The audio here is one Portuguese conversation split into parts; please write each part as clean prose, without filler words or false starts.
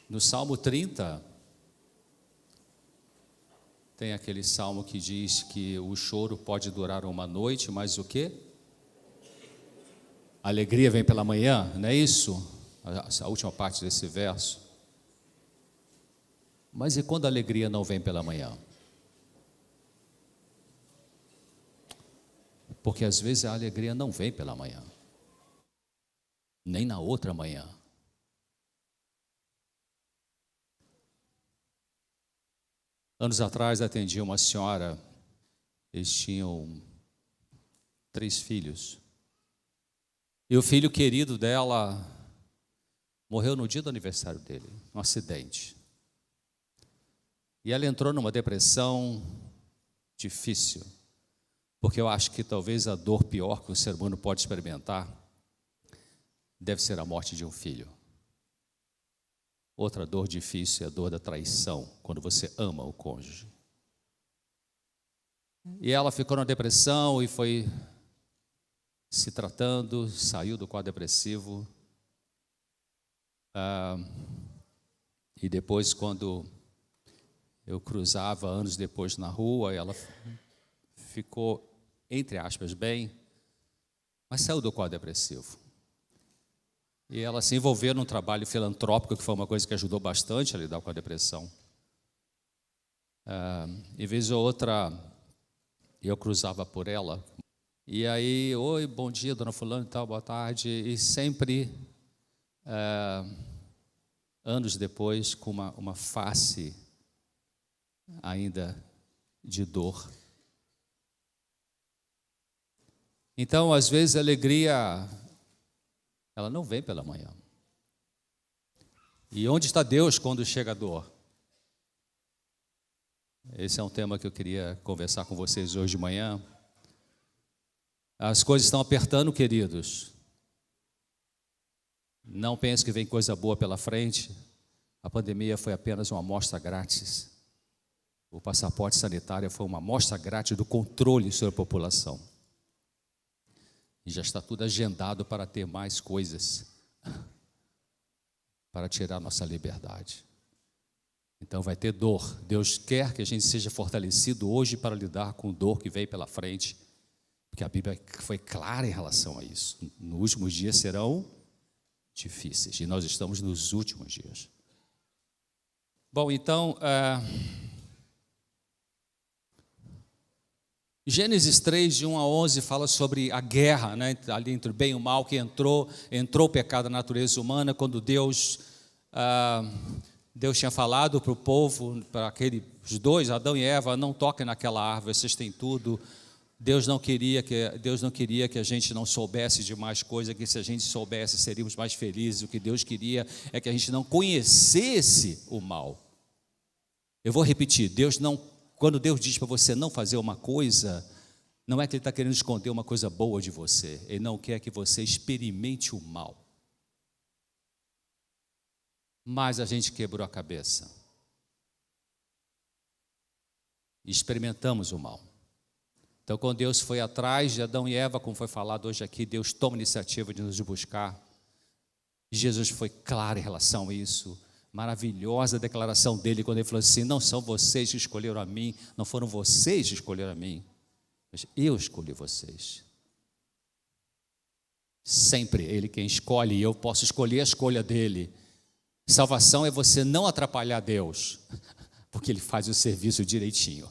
No Salmo 30, tem aquele salmo que diz que o choro pode durar uma noite, mas o quê? A alegria vem pela manhã, não é isso? A última parte desse verso. Mas e quando a alegria não vem pela manhã? Porque às vezes a alegria não vem pela manhã, nem na outra manhã. Anos atrás atendi uma senhora, eles tinham 3 filhos. E o filho querido dela morreu no dia do aniversário dele, num acidente. E ela entrou numa depressão difícil, porque eu acho que talvez a dor pior que o ser humano pode experimentar deve ser a morte de um filho. Outra dor difícil é a dor da traição, quando você ama o cônjuge. E ela ficou na depressão e foi se tratando, saiu do quadro depressivo. E depois, quando eu cruzava anos depois na rua, ela ficou, entre aspas, bem, mas saiu do quadro depressivo. E ela se envolveu num trabalho filantrópico, que foi uma coisa que ajudou bastante a lidar com a depressão. E vez ou outra, eu cruzava por ela, e aí, oi, bom dia, dona fulano e tal, boa tarde, e sempre, anos depois, com uma face ainda de dor. Então, às vezes, a alegria, ela não vem pela manhã. E onde está Deus quando chega a dor? Esse é um tema que eu queria conversar com vocês hoje de manhã. As coisas estão apertando, queridos. Não pense que vem coisa boa pela frente. A pandemia foi apenas uma amostra grátis. O passaporte sanitário foi uma amostra grátis do controle sobre a população. E já está tudo agendado para ter mais coisas, para tirar nossa liberdade. Então vai ter dor. Deus quer que a gente seja fortalecido hoje para lidar com dor que vem pela frente, porque a Bíblia foi clara em relação a isso. Nos últimos dias serão difíceis, e nós estamos nos últimos dias. Bom, então, Gênesis 3, de 1 a 11, fala sobre a guerra, né, ali entre o bem e o mal, que entrou o pecado na natureza humana, quando Deus tinha falado para o povo, para aqueles dois, Adão e Eva, não toquem naquela árvore, vocês têm tudo. Deus não queria que a gente não soubesse de mais coisa, que se a gente soubesse seríamos mais felizes. O que Deus queria é que a gente não conhecesse o mal. Eu vou repetir, quando Deus diz para você não fazer uma coisa, não é que Ele está querendo esconder uma coisa boa de você. Ele não quer que você experimente o mal. Mas a gente quebrou a cabeça. E experimentamos o mal. Então, quando Deus foi atrás de Adão e Eva, como foi falado hoje aqui, Deus toma a iniciativa de nos buscar. Jesus foi claro em relação a isso. Maravilhosa a declaração dele, quando ele falou assim: não são vocês que escolheram a mim, não foram vocês que escolheram a mim, mas eu escolhi vocês. Sempre Ele quem escolhe, e eu posso escolher a escolha dele. Salvação é você não atrapalhar Deus, porque Ele faz o serviço direitinho.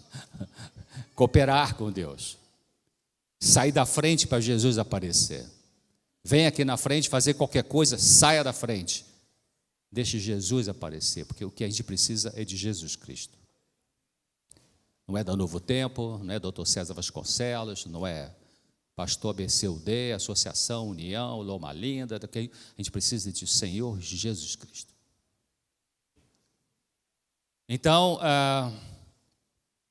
Cooperar com Deus. Sair da frente para Jesus aparecer. Vem aqui na frente fazer qualquer coisa, saia da frente. Deixe Jesus aparecer, porque o que a gente precisa é de Jesus Cristo. Não é da Novo Tempo, não é Dr. César Vasconcelos, não é Pastor ABCUD, Associação, União, Loma Linda. A gente precisa de Senhor Jesus Cristo. Então,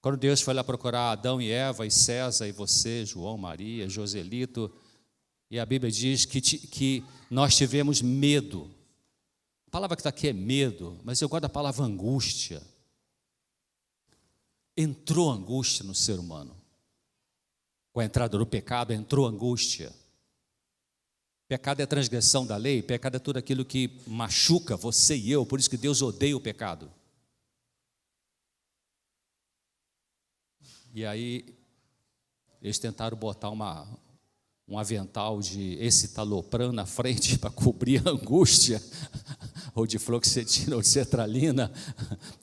quando Deus foi lá procurar Adão e Eva, e César, e você, João, Maria, Joselito, e a Bíblia diz que nós tivemos medo. A palavra que está aqui é medo, mas eu gosto da palavra angústia. Entrou angústia no ser humano. Com a entrada do pecado, entrou angústia. Pecado é transgressão da lei, pecado é tudo aquilo que machuca você e eu, por isso que Deus odeia o pecado. E aí, eles tentaram botar um avental de escitalopram na frente para cobrir a angústia, ou de fluoxetina, ou de sertralina,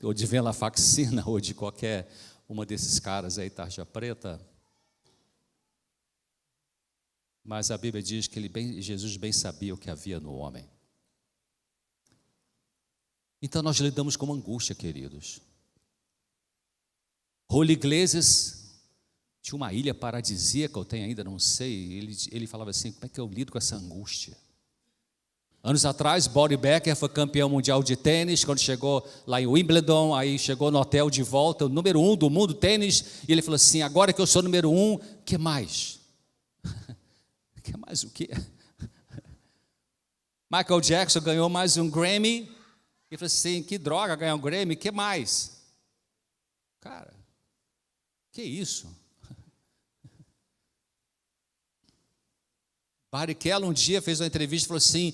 ou de venlafaxina, ou de qualquer uma desses caras aí, tarja preta. Mas a Bíblia diz que Jesus bem sabia o que havia no homem. Então nós lidamos com angústia, queridos. Raul Iglesias tinha uma ilha paradisíaca, eu tenho ainda, não sei, ele falava assim, como é que eu lido com essa angústia? Anos atrás, Boris Becker foi campeão mundial de tênis, quando chegou lá em Wimbledon, aí chegou no hotel de volta, o número 1 do mundo tênis, e ele falou assim, agora que eu sou número 1, o que mais? Que mais o quê? Michael Jackson ganhou mais um Grammy, e falou assim, que droga ganhar um Grammy, que mais? Cara, que isso? Barrichello um dia fez uma entrevista e falou assim,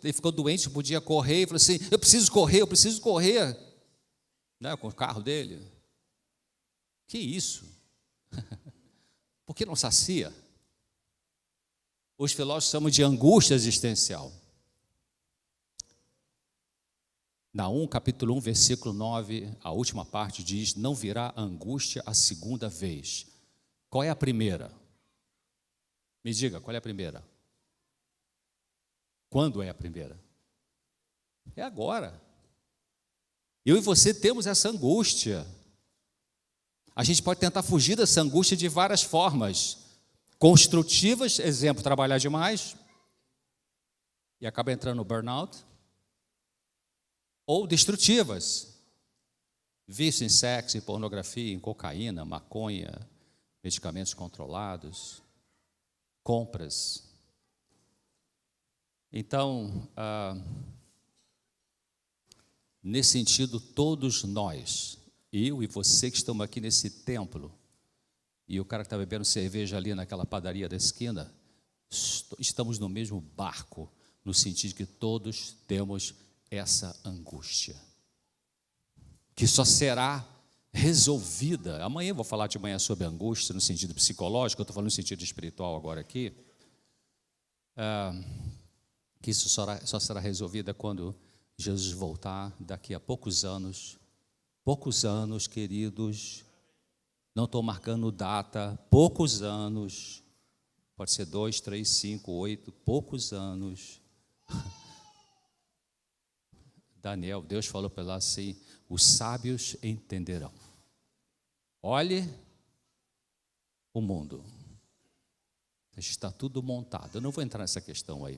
ele ficou doente, não podia correr, e falou assim, eu preciso correr, né, com o carro dele. Que isso? Por que não sacia? Os filósofos chamam de angústia existencial. Naum, capítulo 1, versículo 9, a última parte diz, não virá angústia a segunda vez. Qual é a primeira? Me diga, qual é a primeira? Quando é a primeira? É agora. Eu e você temos essa angústia. A gente pode tentar fugir dessa angústia de várias formas. Construtivas, exemplo, trabalhar demais e acaba entrando no burnout. Ou destrutivas, vício em sexo, em pornografia, em cocaína, maconha, medicamentos controlados, compras. Então, nesse sentido, todos nós, eu e você que estamos aqui nesse templo, e o cara que está bebendo cerveja ali naquela padaria da esquina, estamos no mesmo barco, no sentido que todos temos essa angústia, que só será resolvida. Amanhã eu vou falar de manhã sobre angústia no sentido psicológico, eu estou falando no sentido espiritual agora aqui, que isso só será resolvida quando Jesus voltar daqui a poucos anos, queridos, não estou marcando data, poucos anos, pode ser 2, 3, 5, 8, poucos anos. Daniel, Deus falou para ela assim, os sábios entenderão. Olhe o mundo. Está tudo montado. Eu não vou entrar nessa questão aí.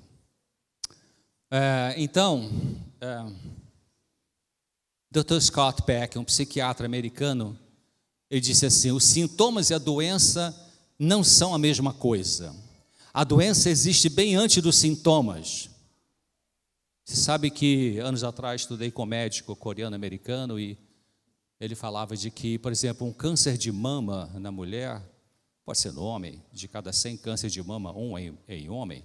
Dr. Scott Peck, um psiquiatra americano, ele disse assim, os sintomas e a doença não são a mesma coisa. A doença existe bem antes dos sintomas. Você sabe que anos atrás estudei com um médico coreano-americano e ele falava de que, por exemplo, um câncer de mama na mulher, pode ser no homem, de cada 100 cânceres de mama, um em homem.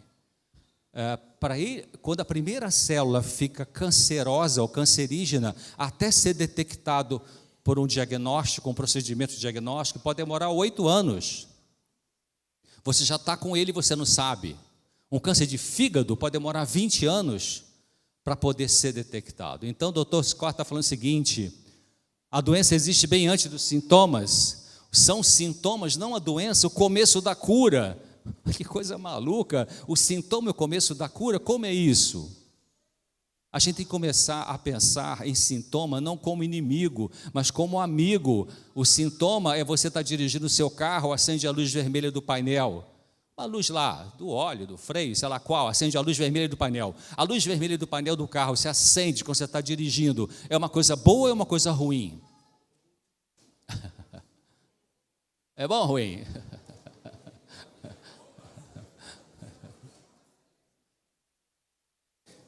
Quando a primeira célula fica cancerosa ou cancerígena, até ser detectado por um diagnóstico, um procedimento de diagnóstico, pode demorar 8 anos. Você já está com ele e você não sabe. Um câncer de fígado pode demorar 20 anos para poder ser detectado. Então, o Dr. Scott está falando o seguinte, a doença existe bem antes dos sintomas, são sintomas, não a doença, o começo da cura. Que coisa maluca, o sintoma é o começo da cura, como é isso? A gente tem que começar a pensar em sintoma não como inimigo, mas como amigo. O sintoma é você estar dirigindo o seu carro, acende a luz vermelha do painel, a luz lá, do óleo, do freio, sei lá qual, acende a luz vermelha do painel. A luz vermelha do painel do carro se acende quando você está dirigindo. É uma coisa boa ou é uma coisa ruim? É bom ou ruim?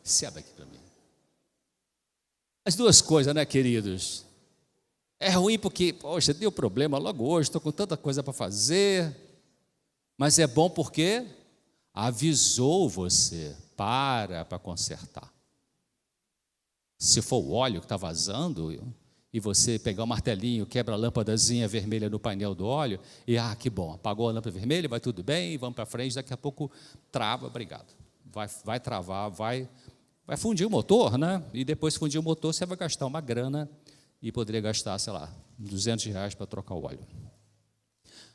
Se abre aqui para mim. As duas coisas, né, queridos? É ruim porque, poxa, deu problema logo hoje, estou com tanta coisa para fazer. Mas é bom porque avisou você, para consertar. Se for o óleo que está vazando, e você pegar um martelinho, quebra a lâmpadazinha vermelha no painel do óleo, e que bom, apagou a lâmpada vermelha, vai tudo bem, vamos para frente, daqui a pouco trava, obrigado. Vai travar, vai fundir o motor, né? E depois de fundir o motor, você vai gastar uma grana e poderia gastar, sei lá, R$200 para trocar o óleo.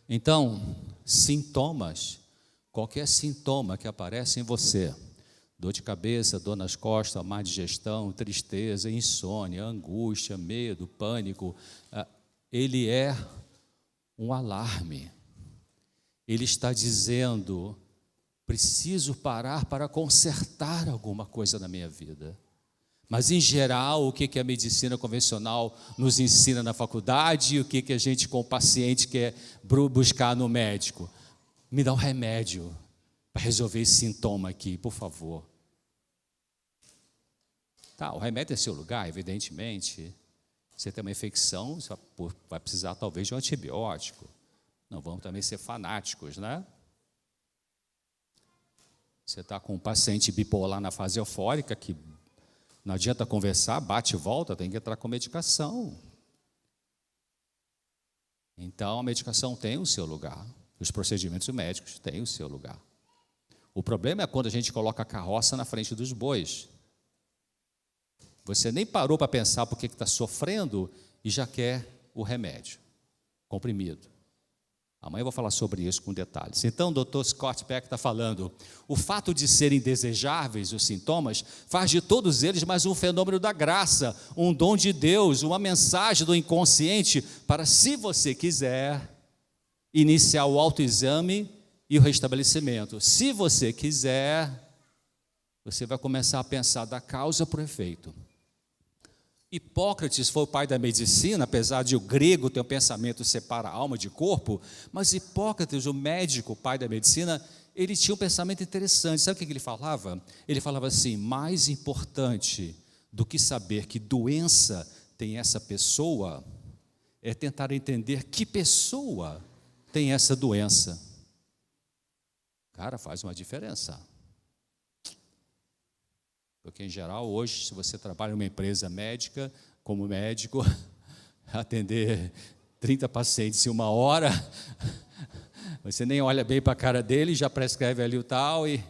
Então, sintomas, qualquer sintoma que aparece em você, dor de cabeça, dor nas costas, má digestão, tristeza, insônia, angústia, medo, pânico, ele é um alarme. Ele está dizendo, preciso parar para consertar alguma coisa na minha vida. Mas, em geral, o que a medicina convencional nos ensina na faculdade e o que a gente, com o paciente, quer buscar no médico? Me dá um remédio para resolver esse sintoma aqui, por favor. Tá, o remédio é seu lugar, evidentemente. Você tem uma infecção, você vai precisar talvez de um antibiótico. Não vamos também ser fanáticos, né? Você está com um paciente bipolar na fase eufórica, que não adianta conversar, bate e volta, tem que entrar com medicação. Então, a medicação tem o seu lugar. Os procedimentos médicos têm o seu lugar. O problema é quando a gente coloca a carroça na frente dos bois. Você nem parou para pensar por que está sofrendo e já quer o remédio, comprimido. Amanhã eu vou falar sobre isso com detalhes. Então, o Dr. Scott Peck está falando, o fato de serem desejáveis os sintomas faz de todos eles mais um fenômeno da graça, um dom de Deus, uma mensagem do inconsciente para, se você quiser, iniciar o autoexame e o restabelecimento. Se você quiser, você vai começar a pensar da causa para o efeito. Hipócrates foi o pai da medicina, apesar de o grego ter um pensamento separa alma de corpo, mas Hipócrates, o médico, pai da medicina, ele tinha um pensamento interessante. Sabe o que ele falava? Ele falava assim, mais importante do que saber que doença tem essa pessoa, é tentar entender que pessoa tem essa doença. Cara, faz uma diferença. Porque, em geral, hoje, se você trabalha em uma empresa médica, como médico, atender 30 pacientes em 1 hora, você nem olha bem para a cara dele, já prescreve ali o tal e...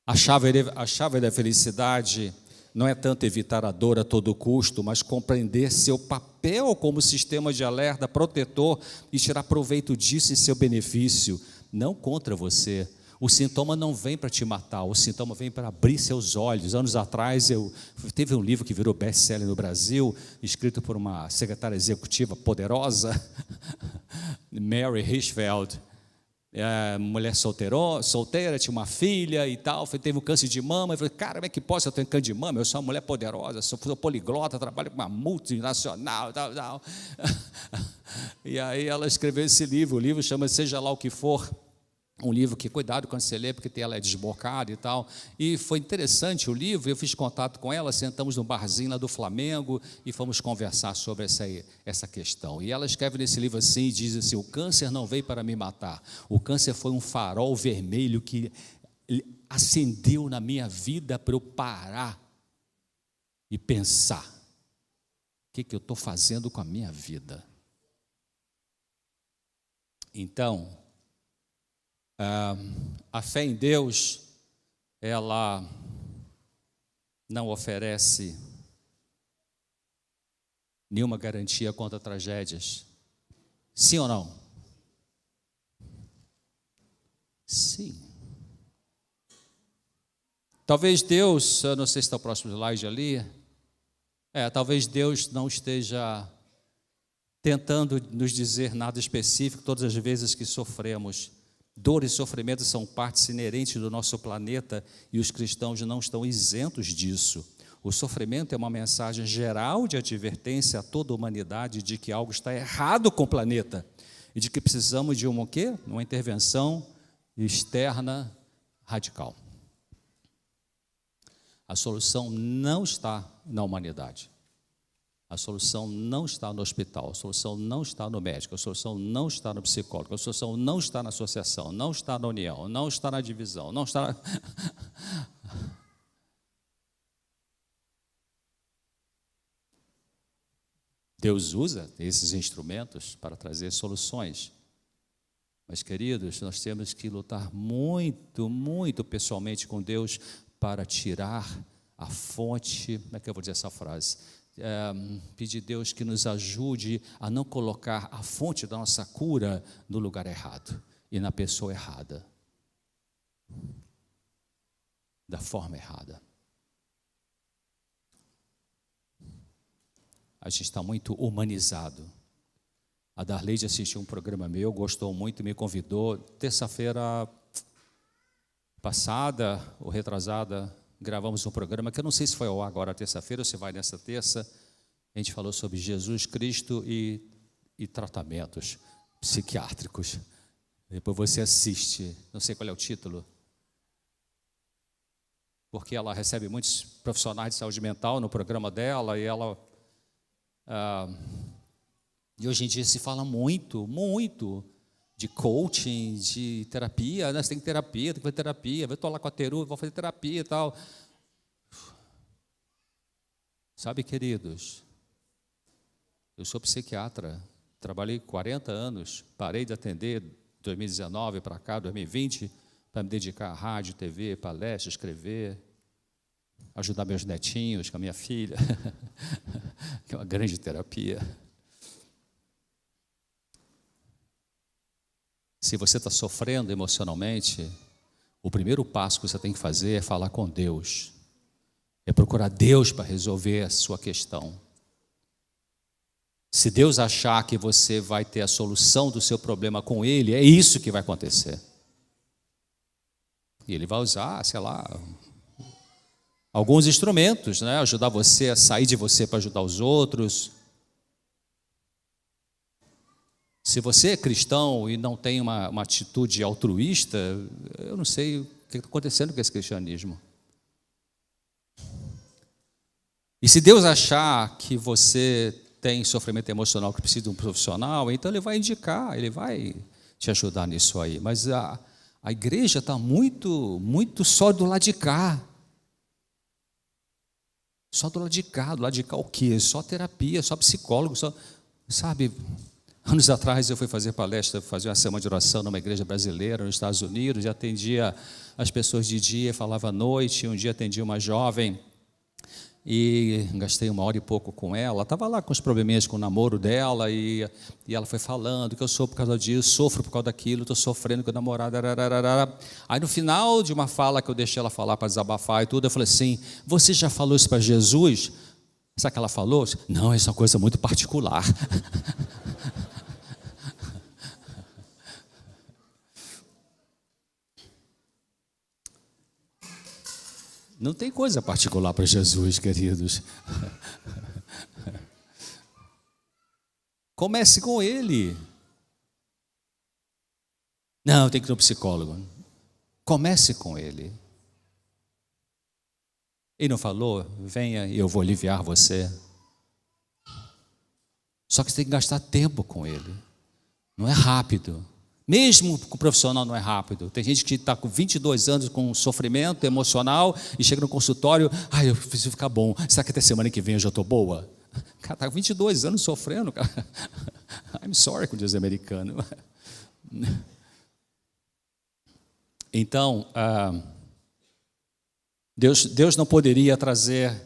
A chave da felicidade não é tanto evitar a dor a todo custo, mas compreender seu papel como sistema de alerta protetor e tirar proveito disso em seu benefício, não contra você. O sintoma não vem para te matar, o sintoma vem para abrir seus olhos. Anos atrás, teve um livro que virou best-seller no Brasil, escrito por uma secretária executiva poderosa, Mary Hirschfeld. Mulher solteira, tinha uma filha e tal, teve um câncer de mama, eu falei, cara, como é que pode, eu tenho câncer de mama, eu sou uma mulher poderosa, sou poliglota, trabalho com uma multinacional, tal. E aí ela escreveu esse livro, o livro chama Seja Lá o que For, um livro que, cuidado quando você lê, porque ela é desbocada e tal, e foi interessante o livro, eu fiz contato com ela, sentamos no barzinho lá do Flamengo e fomos conversar sobre essa questão, e ela escreve nesse livro assim, e diz assim, o câncer não veio para me matar, o câncer foi um farol vermelho que acendeu na minha vida para eu parar e pensar, o que eu estou fazendo com a minha vida? Então, a fé em Deus, ela não oferece nenhuma garantia contra tragédias. Sim ou não? Sim. Talvez Deus, eu não sei se está o próximo slide ali, talvez Deus não esteja tentando nos dizer nada específico todas as vezes que sofremos. Dor e sofrimento são partes inerentes do nosso planeta e os cristãos não estão isentos disso. O sofrimento é uma mensagem geral de advertência a toda a humanidade de que algo está errado com o planeta e de que precisamos de uma intervenção externa radical. A solução não está na humanidade. A solução não está no hospital, a solução não está no médico, a solução não está no psicólogo, a solução não está na associação, não está na união, não está na divisão, não está Deus usa esses instrumentos para trazer soluções. Mas, queridos, nós temos que lutar muito, muito pessoalmente com Deus para tirar a fonte, como é que eu vou dizer essa frase? Pedir a Deus que nos ajude a não colocar a fonte da nossa cura no lugar errado e na pessoa errada, da forma errada. A gente está muito humanizado. A Darleide assistiu um programa meu, gostou muito, me convidou. Terça-feira passada ou retrasada, gravamos um programa que eu não sei se foi ao ar agora terça-feira ou se vai nessa terça. A gente falou sobre Jesus Cristo e tratamentos psiquiátricos. Depois você assiste, não sei qual é o título, porque ela recebe muitos profissionais de saúde mental no programa dela e ela... e hoje em dia se fala muito, muito de coaching, de terapia, né? Você tem que terapia, tem que fazer terapia, vai lá com a Teru, vou fazer terapia e tal. Sabe, queridos, eu sou psiquiatra, trabalhei 40 anos, parei de atender 2019 para cá, 2020, para me dedicar à rádio, TV, palestra, escrever, ajudar meus netinhos com a minha filha, que é uma grande terapia. Se você está sofrendo emocionalmente, o primeiro passo que você tem que fazer é falar com Deus, é procurar Deus para resolver a sua questão. Se Deus achar que você vai ter a solução do seu problema com Ele, é isso que vai acontecer. E Ele vai usar, sei lá, alguns instrumentos, né? Ajudar você a sair de você para ajudar os outros. Se você é cristão e não tem uma atitude altruísta, eu não sei o que está acontecendo com esse cristianismo. E se Deus achar que você tem sofrimento emocional que precisa de um profissional, então Ele vai indicar, Ele vai te ajudar nisso aí. Mas a igreja está muito, muito só do lado de cá. Só do lado de cá o quê? Só terapia, só psicólogo, só, sabe? Anos atrás eu fui fazer palestra, fazer uma semana de oração numa igreja brasileira nos Estados Unidos, e atendia as pessoas de dia, falava à noite. Um dia atendi uma jovem e gastei 1 hora e pouco com ela. Estava lá com os probleminhas com o namoro dela e ela foi falando que eu sou por causa disso, sofro por causa daquilo, estou sofrendo com o namorado. Aí no final de uma fala que eu deixei ela falar para desabafar e tudo, eu falei assim: você já falou isso para Jesus? Sabe o que ela falou? Não, isso é uma coisa muito particular. Não tem coisa particular para Jesus, queridos. Comece com Ele. Não, tem que ir no psicólogo. Comece com Ele. Ele não falou: venha e eu vou aliviar você. Só que você tem que gastar tempo com Ele. Não é rápido. Mesmo com o profissional não é rápido. Tem gente que está com 22 anos com sofrimento emocional e chega no consultório: eu preciso ficar bom. Será que até semana que vem eu já estou boa? O cara está com 22 anos sofrendo, cara. I'm sorry, como diz o americano. Então, Deus não poderia trazer,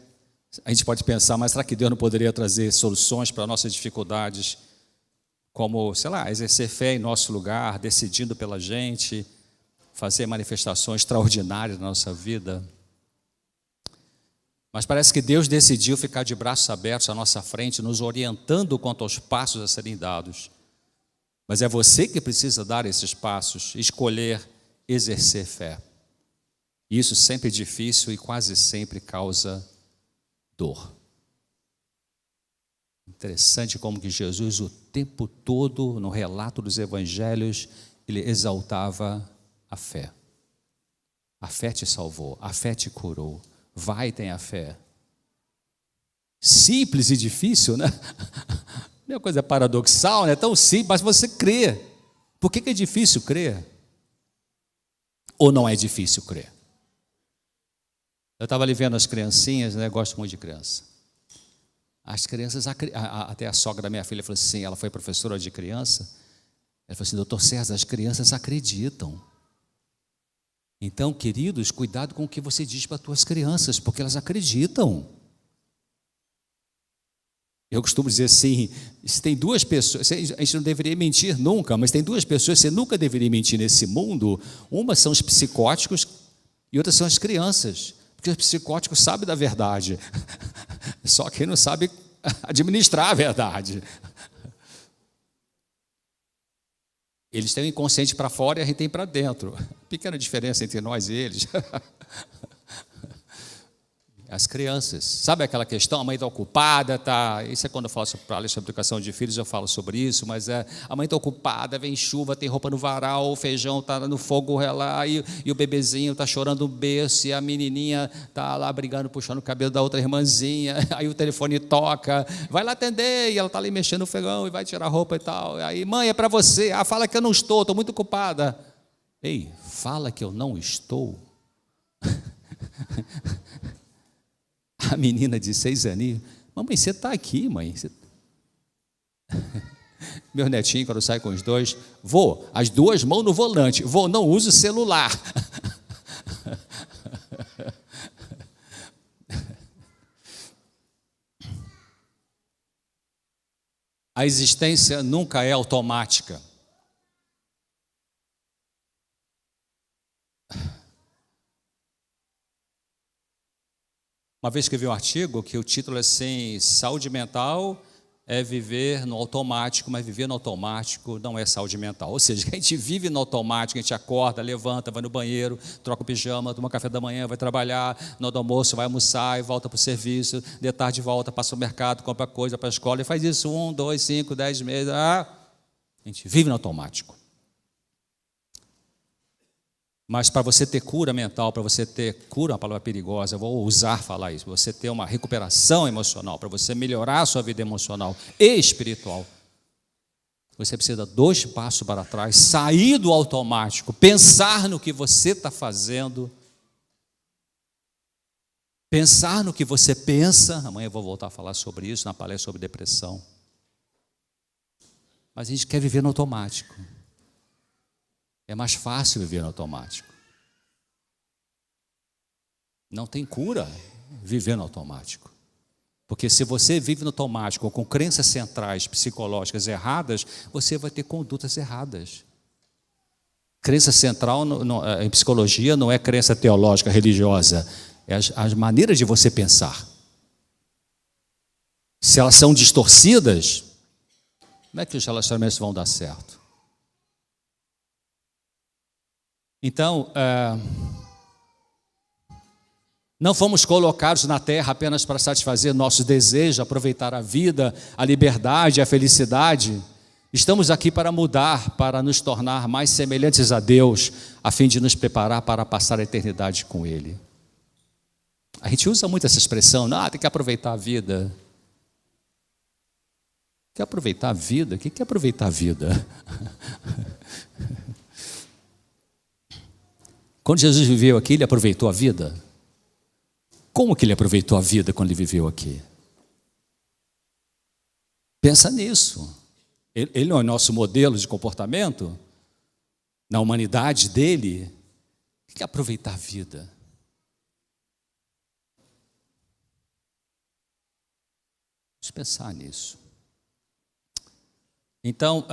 a gente pode pensar, mas será que Deus não poderia trazer soluções para nossas dificuldades? Como, sei lá, exercer fé em nosso lugar, decidindo pela gente, fazer manifestações extraordinárias na nossa vida. Mas parece que Deus decidiu ficar de braços abertos à nossa frente, nos orientando quanto aos passos a serem dados. Mas é você que precisa dar esses passos, escolher exercer fé. Isso sempre é difícil e quase sempre causa dor. Interessante como que Jesus, o tempo todo, no relato dos evangelhos, ele exaltava a fé. A fé te salvou, a fé te curou. Vai, tenha fé. simples e difícil, né? Não é uma coisa paradoxal, né? É tão simples, mas você crê. Por que é difícil crer? Ou não é difícil crer? Eu estava ali vendo as criancinhas, né? Gosto muito de criança. As crianças, até a sogra da minha filha falou assim, ela foi professora de criança, ela falou assim, doutor César, as crianças acreditam. Então, queridos, cuidado com o que você diz para as tuas crianças, porque elas acreditam. Eu costumo dizer assim, se tem duas pessoas, a gente não deveria mentir nunca, mas tem duas pessoas que você nunca deveria mentir nesse mundo. Uma são os psicóticos e outra são as crianças. Porque os psicóticos sabem da verdade, só que não sabe administrar a verdade. Eles têm o inconsciente para fora e a gente tem para dentro. Pequena diferença entre nós e eles. As crianças, sabe aquela questão, a mãe está ocupada, tá? Isso é quando eu falo sobre educação de filhos, eu falo sobre isso, mas a mãe está ocupada, vem chuva, tem roupa no varal, o feijão está no fogo lá, e o bebezinho está chorando um berço, e a menininha está lá brigando, puxando o cabelo da outra irmãzinha, aí o telefone toca, vai lá atender, e ela está ali mexendo no fogão, e vai tirar a roupa e tal, aí, mãe, é para você, fala que eu não estou muito ocupada. Ei, fala que eu não estou. A menina de 6 aninhos, mamãe, você está aqui, mãe? Meu netinho, quando sai com os dois, vô, as duas mãos no volante, vô, não use o celular. A existência nunca é automática. Uma vez escrevi um artigo que o título é assim, saúde mental é viver no automático, mas viver no automático não é saúde mental. Ou seja, a gente vive no automático, a gente acorda, levanta, vai no banheiro, troca o pijama, toma café da manhã, vai trabalhar, no hora do almoço vai almoçar e volta para o serviço, de tarde volta, passa ao mercado, compra coisa para a escola e faz isso 1, 2, 5, 10 meses. A gente vive no automático. Mas para você ter cura mental, para você ter cura, uma palavra perigosa, eu vou ousar falar isso, para você ter uma recuperação emocional, para você melhorar a sua vida emocional e espiritual, você precisa dar 2 passos para trás, sair do automático, pensar no que você está fazendo, pensar no que você pensa. Amanhã eu vou voltar a falar sobre isso, na palestra sobre depressão. Mas a gente quer viver no automático. É mais fácil viver no automático. Não tem cura viver no automático. Porque se você vive no automático com crenças centrais psicológicas erradas, você vai ter condutas erradas. Crença central em psicologia não é crença teológica, religiosa. É as maneiras de você pensar. Se elas são distorcidas, como é que os relacionamentos vão dar certo? Então, não fomos colocados na terra apenas para satisfazer nossos desejos, aproveitar a vida, a liberdade, a felicidade. Estamos aqui para mudar, para nos tornar mais semelhantes a Deus, a fim de nos preparar para passar a eternidade com Ele. A gente usa muito essa expressão, tem que aproveitar a vida. Quer aproveitar a vida? O que é aproveitar a vida? Quando Jesus viveu aqui, ele aproveitou a vida? Como que ele aproveitou a vida quando ele viveu aqui? Pensa nisso. Ele não é nosso modelo de comportamento? Na humanidade dele? O que é aproveitar a vida? Vamos pensar nisso. Então,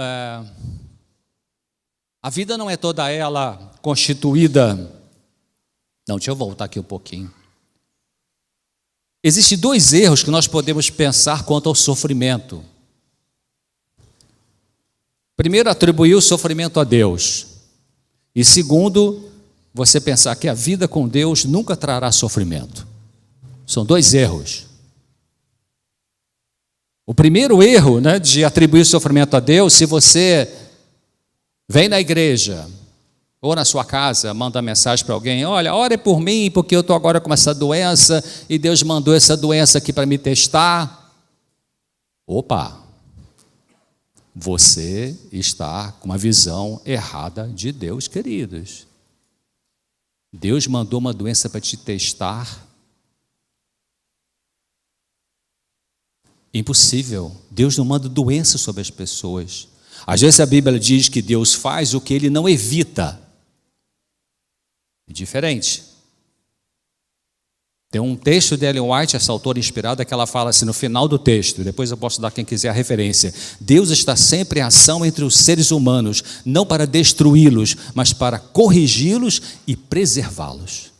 a vida não é toda ela constituída. Não, deixa eu voltar aqui um pouquinho. Existem 2 erros que nós podemos pensar quanto ao sofrimento. Primeiro, atribuir o sofrimento a Deus. E segundo, você pensar que a vida com Deus nunca trará sofrimento. São 2 erros. O primeiro erro, de atribuir o sofrimento a Deus, se você vem na igreja, Ou na sua casa, manda uma mensagem para alguém: olha, ore por mim, porque eu estou agora com essa doença, e Deus mandou essa doença aqui para me testar. Opa! Você está com uma visão errada de Deus, queridos. Deus mandou uma doença para te testar? Impossível. Deus não manda doença sobre as pessoas. Às vezes a Bíblia diz que Deus faz o que Ele não evita. É diferente. Tem um texto de Ellen White, essa autora inspirada, que ela fala assim no final do texto, depois eu posso dar quem quiser a referência: Deus está sempre em ação entre os seres humanos, não para destruí-los, mas para corrigi-los e preservá-los.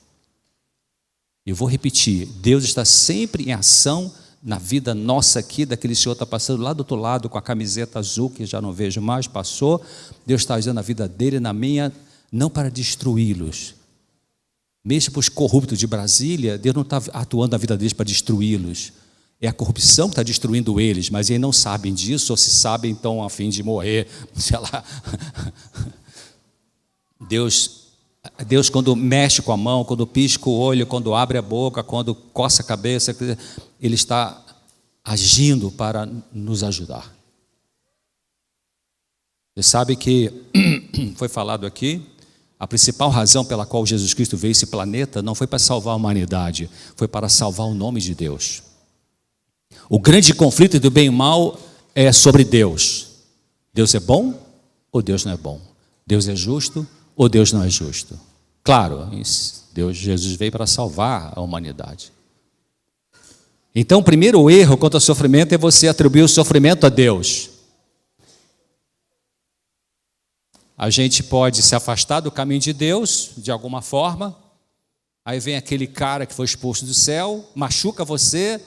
Eu vou repetir: Deus está sempre em ação na vida nossa aqui, daquele senhor está passando lá do outro lado com a camiseta azul, que já não vejo mais, passou. Deus está usando a vida dele, na minha, não para destruí-los. Mesmo para os corruptos de Brasília, Deus não está atuando na vida deles para destruí-los. É a corrupção que está destruindo eles, mas eles não sabem disso, ou se sabem, então a fim de morrer, sei lá. Deus, quando mexe com a mão, quando pisca o olho, quando abre a boca, quando coça a cabeça, Ele está agindo para nos ajudar. Você sabe que foi falado aqui, a principal razão pela qual Jesus Cristo veio a esse planeta não foi para salvar a humanidade, foi para salvar o nome de Deus. O grande conflito do bem e mal é sobre Deus. Deus é bom ou Deus não é bom? Deus é justo ou Deus não é justo? Claro, Jesus veio para salvar a humanidade. Então, o primeiro erro quanto ao sofrimento é você atribuir o sofrimento a Deus. A gente pode se afastar do caminho de Deus, de alguma forma. Aí vem aquele cara que foi expulso do céu, machuca você.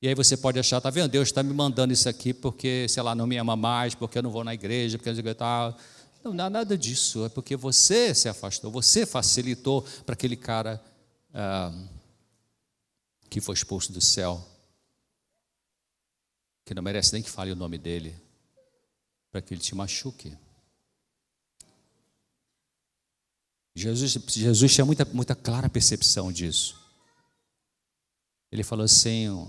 E aí você pode achar: está vendo, Deus está me mandando isso aqui porque, sei lá, não me ama mais, porque eu não vou na igreja, porque eu tal. Não dá nada disso, é porque você se afastou, você facilitou para aquele cara que foi expulso do céu, que não merece nem que fale o nome dele, para que ele te machuque. Jesus tinha muita clara percepção disso. Ele falou assim: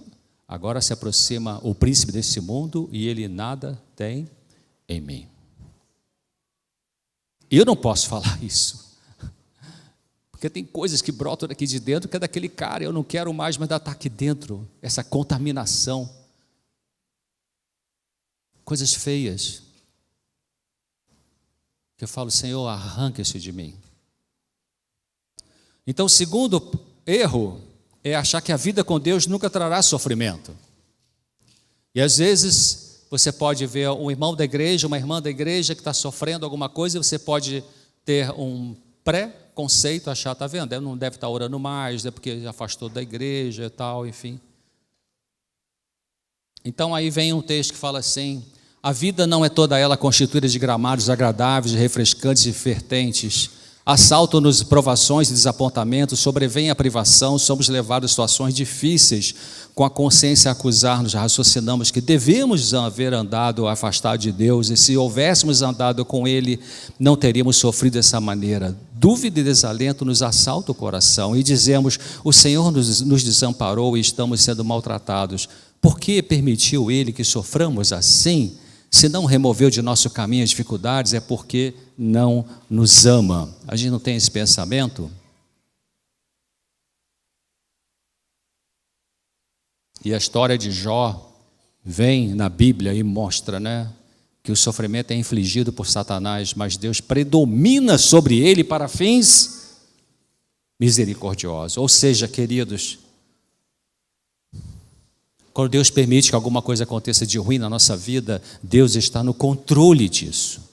agora se aproxima o príncipe desse mundo e ele nada tem em mim. Eu não posso falar isso, porque tem coisas que brotam daqui de dentro, que é daquele cara, eu não quero mais, mas ainda está aqui dentro, essa contaminação. Coisas feias, que eu falo: Senhor, arranca isso de mim. Então, o segundo erro é achar que a vida com Deus nunca trará sofrimento. E às vezes você pode ver um irmão da igreja, uma irmã da igreja que está sofrendo alguma coisa, e você pode ter um pré-conceito, achar: está vendo, ele não deve estar orando mais, é porque já afastou da igreja e tal, enfim. Então aí vem um texto que fala assim: a vida não é toda ela constituída de gramados agradáveis, refrescantes e fertentes. Assaltam-nos provações e desapontamentos, sobrevém a privação, somos levados a situações difíceis, com a consciência a acusar-nos, raciocinamos que devemos haver andado afastado de Deus, e se houvéssemos andado com Ele, não teríamos sofrido dessa maneira. Dúvida e desalento nos assalta o coração, e dizemos: o Senhor nos desamparou e estamos sendo maltratados. Por que permitiu Ele que soframos assim? Se não removeu de nosso caminho as dificuldades, é porque não nos ama. A gente não tem esse pensamento? E a história de Jó vem na Bíblia e mostra, que o sofrimento é infligido por Satanás, mas Deus predomina sobre ele para fins misericordiosos. Ou seja, queridos, quando Deus permite que alguma coisa aconteça de ruim na nossa vida, Deus está no controle disso.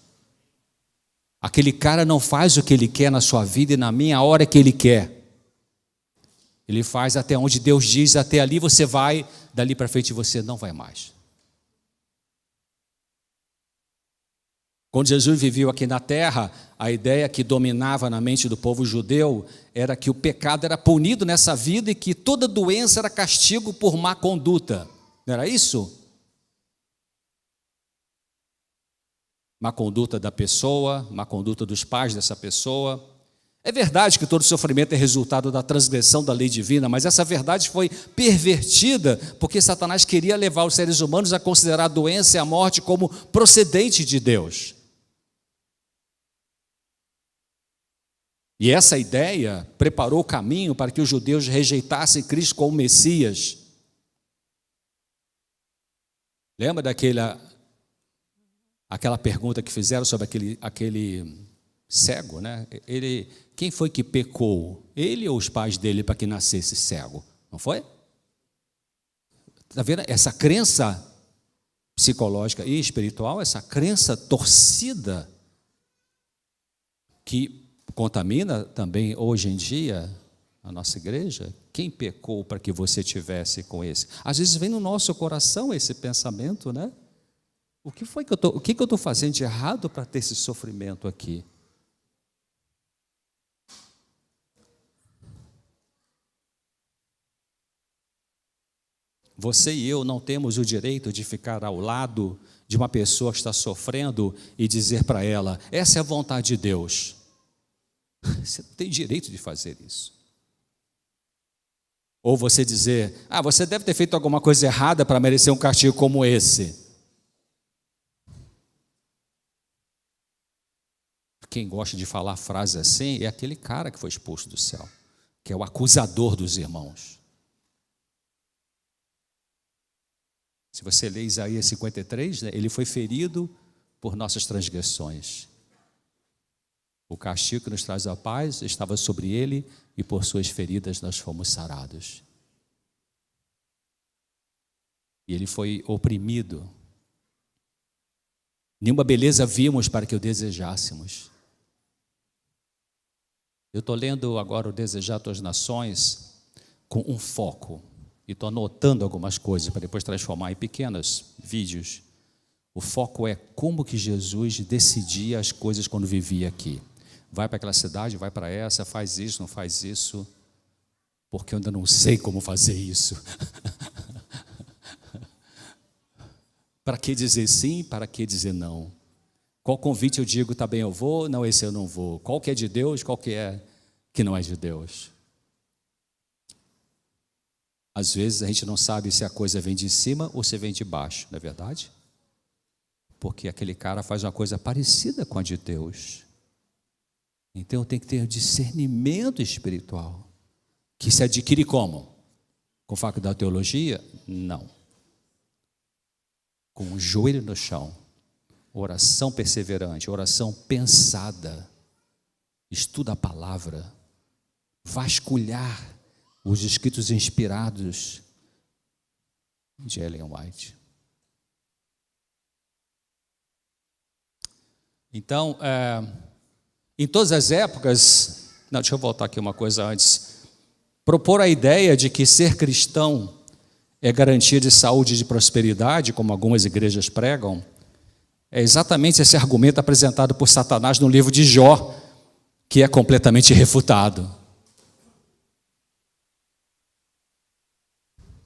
Aquele cara não faz o que ele quer na sua vida e na minha, a hora que ele quer. Ele faz até onde Deus diz, até ali você vai, dali para frente você não vai mais. Quando Jesus viveu aqui na terra, a ideia que dominava na mente do povo judeu era que o pecado era punido nessa vida e que toda doença era castigo por má conduta. Não era isso? má conduta da pessoa, má conduta dos pais dessa pessoa. É verdade que todo sofrimento é resultado da transgressão da lei divina, mas essa verdade foi pervertida porque Satanás queria levar os seres humanos a considerar a doença e a morte como procedente de Deus. E essa ideia preparou o caminho para que os judeus rejeitassem Cristo como Messias. Lembra aquela pergunta que fizeram sobre aquele cego, né? Quem foi que pecou? Ele ou os pais dele para que nascesse cego? Não foi? Está vendo? Essa crença psicológica e espiritual, essa crença torcida que contamina também hoje em dia a nossa igreja. Quem pecou para que você tivesse com esse? Às vezes vem no nosso coração esse pensamento, né? O que eu estou fazendo de errado para ter esse sofrimento aqui? Você e eu não temos o direito de ficar ao lado de uma pessoa que está sofrendo e dizer para ela: essa é a vontade de Deus. Você não tem direito de fazer isso. Ou você dizer: você deve ter feito alguma coisa errada para merecer um castigo como esse. Quem gosta de falar frases assim é aquele cara que foi expulso do céu, que é o acusador dos irmãos. Se você ler Isaías 53, né, ele foi ferido por nossas transgressões. O castigo que nos traz a paz estava sobre ele, e por suas feridas nós fomos sarados. E ele foi oprimido. Nenhuma beleza vimos para que o desejássemos. Eu estou lendo agora o Desejar Tuas Nações com um foco. E estou anotando algumas coisas para depois transformar em pequenos vídeos. O foco é como que Jesus decidia as coisas quando vivia aqui. Vai para aquela cidade, vai para essa, faz isso, não faz isso, porque eu ainda não sei como fazer isso. Para que dizer sim, para que dizer não? Qual convite eu digo, tá bem, eu vou, não, esse eu não vou. Qual que é de Deus, qual que é que não é de Deus? Às vezes a gente não sabe se a coisa vem de cima ou se vem de baixo, não é verdade? Porque aquele cara faz uma coisa parecida com a de Deus. Então eu tenho que ter discernimento espiritual, que se adquire como? Com faculdade de teologia? Não. Com o joelho no chão, oração perseverante, oração pensada, estuda a palavra, vasculhar os escritos inspirados de Ellen White. Então, em todas as épocas, deixa eu voltar aqui uma coisa antes. Propor a ideia de que ser cristão é garantia de saúde e de prosperidade, como algumas igrejas pregam, é exatamente esse argumento apresentado por Satanás no livro de Jó, que é completamente refutado.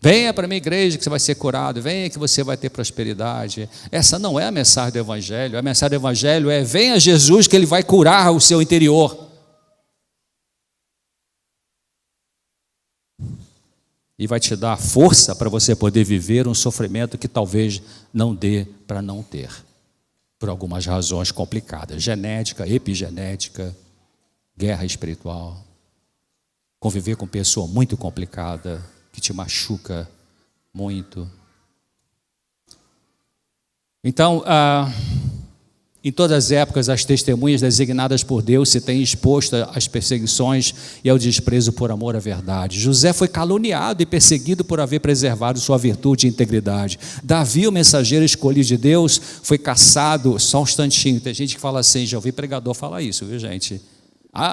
Venha para a minha igreja que você vai ser curado, venha que você vai ter prosperidade. Essa não é a mensagem do Evangelho. A mensagem do Evangelho é: venha Jesus que Ele vai curar o seu interior. E vai te dar força para você poder viver um sofrimento que talvez não dê para não ter, por algumas razões complicadas, genética, epigenética, guerra espiritual, conviver com pessoa muito complicada, que te machuca muito. Então, em todas as épocas, as testemunhas designadas por Deus se têm exposto às perseguições e ao desprezo por amor à verdade. José foi caluniado e perseguido por haver preservado sua virtude e integridade. Davi, o mensageiro escolhido de Deus, foi caçado. Só um instantinho, tem gente que fala assim, já ouvi pregador falar isso, viu, gente?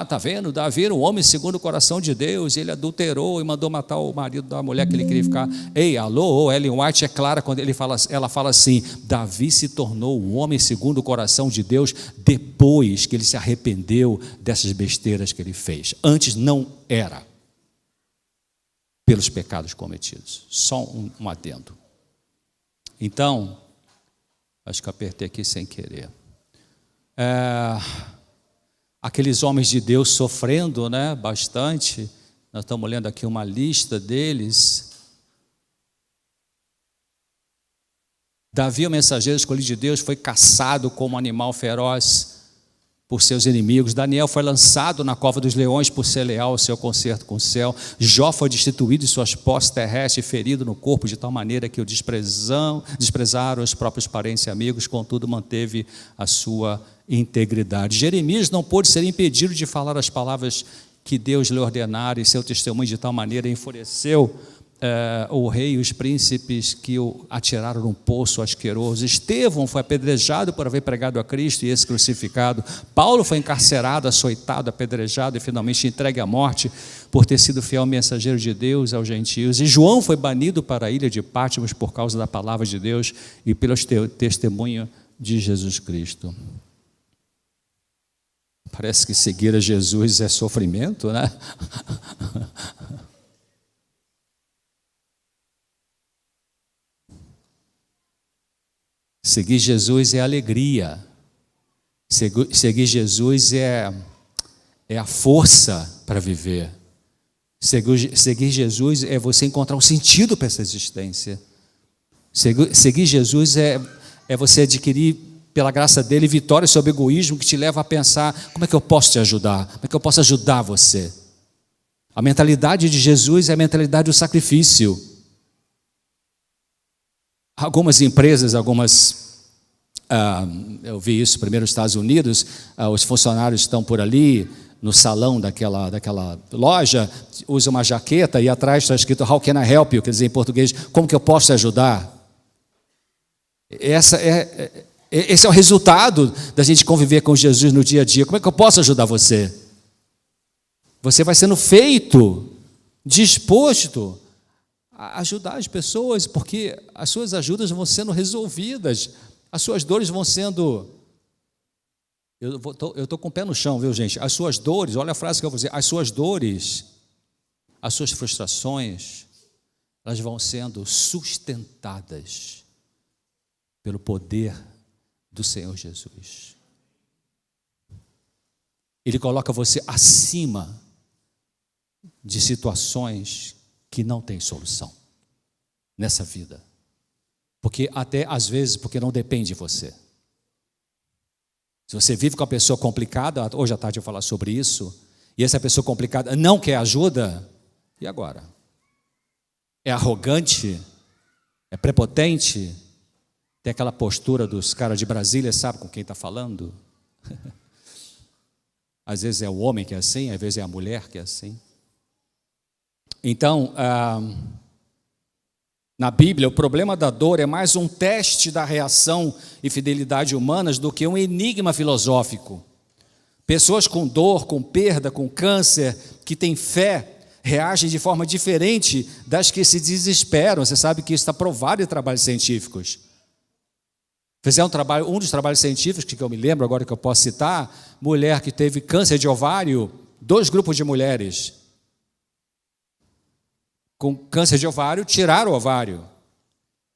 Tá vendo? Davi era um homem segundo o coração de Deus, ele adulterou e mandou matar o marido da mulher que ele queria ficar. Ellen White é clara quando ela fala assim: Davi se tornou um homem segundo o coração de Deus depois que ele se arrependeu dessas besteiras que ele fez. Antes não era, pelos pecados cometidos. Só um adendo. Então, acho que apertei aqui sem querer. Aqueles homens de Deus sofrendo, né, bastante. Nós estamos lendo aqui uma lista deles. Davi, o mensageiro escolhido de Deus, foi caçado como animal feroz por seus inimigos. Daniel foi lançado na cova dos leões por ser leal ao seu concerto com o céu. Jó foi destituído de suas posses terrestres, ferido no corpo de tal maneira que o desprezaram os próprios parentes e amigos, contudo manteve a sua integridade. Jeremias não pôde ser impedido de falar as palavras que Deus lhe ordenara, e seu testemunho de tal maneira enfureceu o rei e os príncipes que o atiraram num poço asqueroso. Estevão foi apedrejado por haver pregado a Cristo e esse crucificado. Paulo foi encarcerado, açoitado, apedrejado e finalmente entregue à morte por ter sido fiel mensageiro de Deus aos gentios. E João foi banido para a ilha de Patmos por causa da palavra de Deus e pelo testemunho de Jesus Cristo. Parece que seguir a Jesus é sofrimento, né? Seguir Jesus é alegria. Seguir Jesus é a força para viver. Seguir Jesus é você encontrar um sentido para essa existência. Seguir Jesus é você adquirir, pela graça dele, vitória sobre o egoísmo, que te leva a pensar: como é que eu posso te ajudar? Como é que eu posso ajudar você? A mentalidade de Jesus é a mentalidade do sacrifício. Algumas empresas, eu vi isso primeiro nos Estados Unidos, os funcionários estão por ali, no salão daquela loja, usam uma jaqueta e atrás está escrito "How can I help you?", quer dizer em português, como que eu posso te ajudar? Esse é o resultado da gente conviver com Jesus no dia a dia. Como é que eu posso ajudar você? Você vai sendo feito, disposto a ajudar as pessoas, porque as suas ajudas vão sendo resolvidas, as suas dores vão sendo... Eu estou com o pé no chão, viu, gente? As suas dores, olha a frase que eu vou dizer, as suas dores, as suas frustrações, elas vão sendo sustentadas pelo poder do Senhor Jesus. Ele coloca você acima de situações que não tem solução nessa vida, porque até às vezes porque não depende de você. Se você vive com uma pessoa complicada, hoje à tarde eu vou falar sobre isso, e essa pessoa complicada não quer ajuda, e agora? É arrogante? É prepotente? Tem aquela postura dos caras de Brasília, sabe com quem está falando? Às vezes é o homem que é assim, às vezes é a mulher que é assim. Então, na Bíblia, o problema da dor é mais um teste da reação e fidelidade humanas do que um enigma filosófico. Pessoas com dor, com perda, com câncer, que têm fé, reagem de forma diferente das que se desesperam. Você sabe que isso está provado em trabalhos científicos. Fizeram um dos trabalhos científicos que eu me lembro agora, que eu posso citar, mulher que teve câncer de ovário, 2 grupos de mulheres com câncer de ovário tiraram o ovário,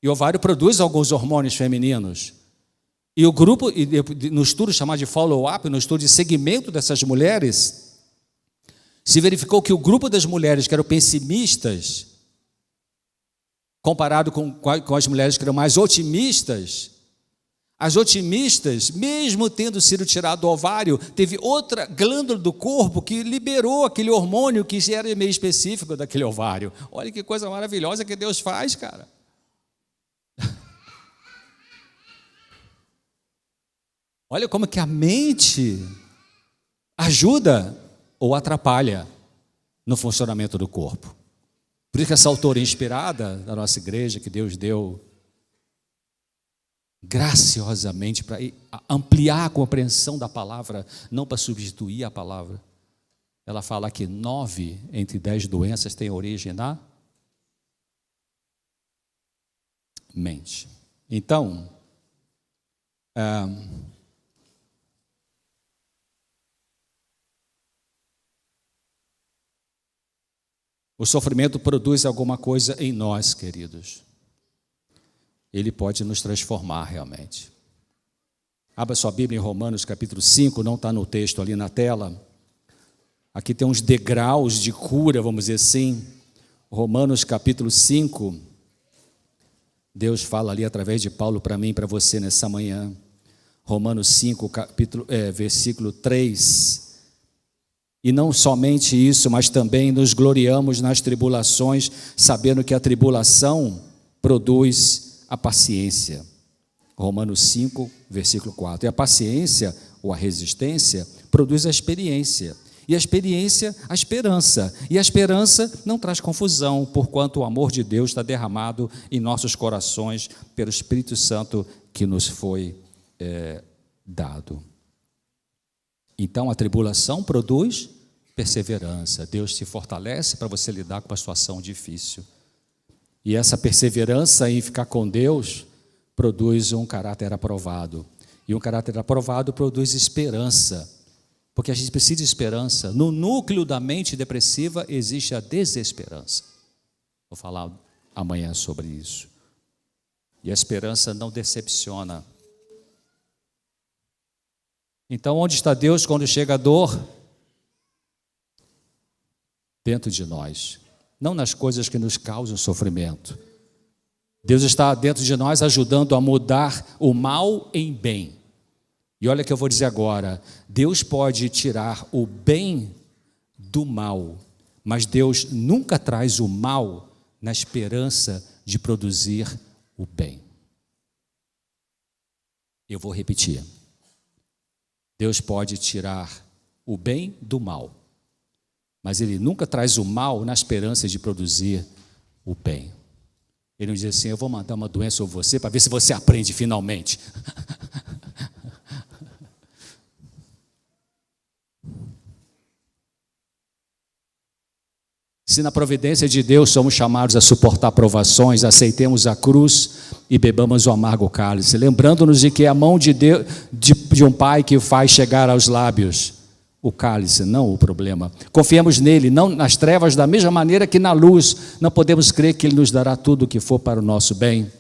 e o ovário produz alguns hormônios femininos, e o grupo, no estudo chamado de follow-up, no estudo de segmento dessas mulheres, se verificou que o grupo das mulheres que eram pessimistas, comparado com as mulheres que eram mais otimistas, as otimistas, mesmo tendo sido tirado do ovário, teve outra glândula do corpo que liberou aquele hormônio que era meio específico daquele ovário. Olha que coisa maravilhosa que Deus faz, cara. Olha como que a mente ajuda ou atrapalha no funcionamento do corpo. Por isso que essa autora inspirada da nossa igreja, que Deus deu graciosamente para ampliar a compreensão da palavra, não para substituir a palavra. Ela fala que 9 entre 10 doenças têm origem na mente. Então, o sofrimento produz alguma coisa em nós, queridos. Ele pode nos transformar realmente. Abra sua Bíblia em Romanos capítulo 5, não está no texto ali na tela. Aqui tem uns degraus de cura, vamos dizer assim. Romanos capítulo 5, Deus fala ali através de Paulo para mim e para você nessa manhã. Romanos 5, versículo 3. E não somente isso, mas também nos gloriamos nas tribulações, sabendo que a tribulação produz a paciência. Romanos 5, versículo 4. E a paciência, ou a resistência, produz a experiência. E a experiência, a esperança. E a esperança não traz confusão, porquanto o amor de Deus está derramado em nossos corações pelo Espírito Santo que nos foi dado. Então, a tribulação produz perseverança. Deus te fortalece para você lidar com uma situação difícil. E essa perseverança em ficar com Deus produz um caráter aprovado. E um caráter aprovado produz esperança. Porque a gente precisa de esperança. No núcleo da mente depressiva existe a desesperança. Vou falar amanhã sobre isso. E a esperança não decepciona. Então, onde está Deus quando chega a dor? Dentro de nós, não nas coisas que nos causam sofrimento. Deus está dentro de nós ajudando a mudar o mal em bem. E olha o que eu vou dizer agora, Deus pode tirar o bem do mal, mas Deus nunca traz o mal na esperança de produzir o bem. Eu vou repetir. Deus pode tirar o bem do mal, mas Ele nunca traz o mal na esperança de produzir o bem. Ele não diz assim, eu vou mandar uma doença sobre você para ver se você aprende finalmente. Se na providência de Deus somos chamados a suportar provações, aceitemos a cruz e bebamos o amargo cálice, lembrando-nos de que é a mão de Deus, de um Pai que faz chegar aos lábios o cálice, não o problema. Confiemos nele, não nas trevas, da mesma maneira que na luz. Não podemos crer que Ele nos dará tudo o que for para o nosso bem.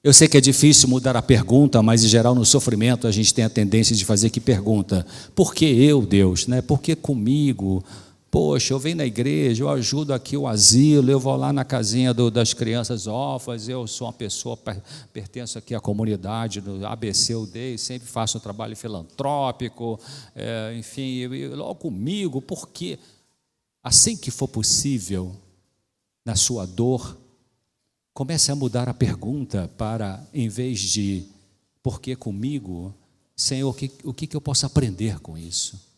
Eu sei que é difícil mudar a pergunta, mas em geral no sofrimento a gente tem a tendência de fazer que pergunta: por que eu, Deus? Por que comigo? Poxa, eu venho na igreja, eu ajudo aqui o asilo, eu vou lá na casinha das crianças órfãs, eu sou uma pessoa, pertenço aqui à comunidade do ABC, UDEI, sempre faço um trabalho filantrópico, enfim, logo comigo, por quê? Assim que for possível, na sua dor, comece a mudar a pergunta para, em vez de, por que comigo? Senhor, o que eu posso aprender com isso?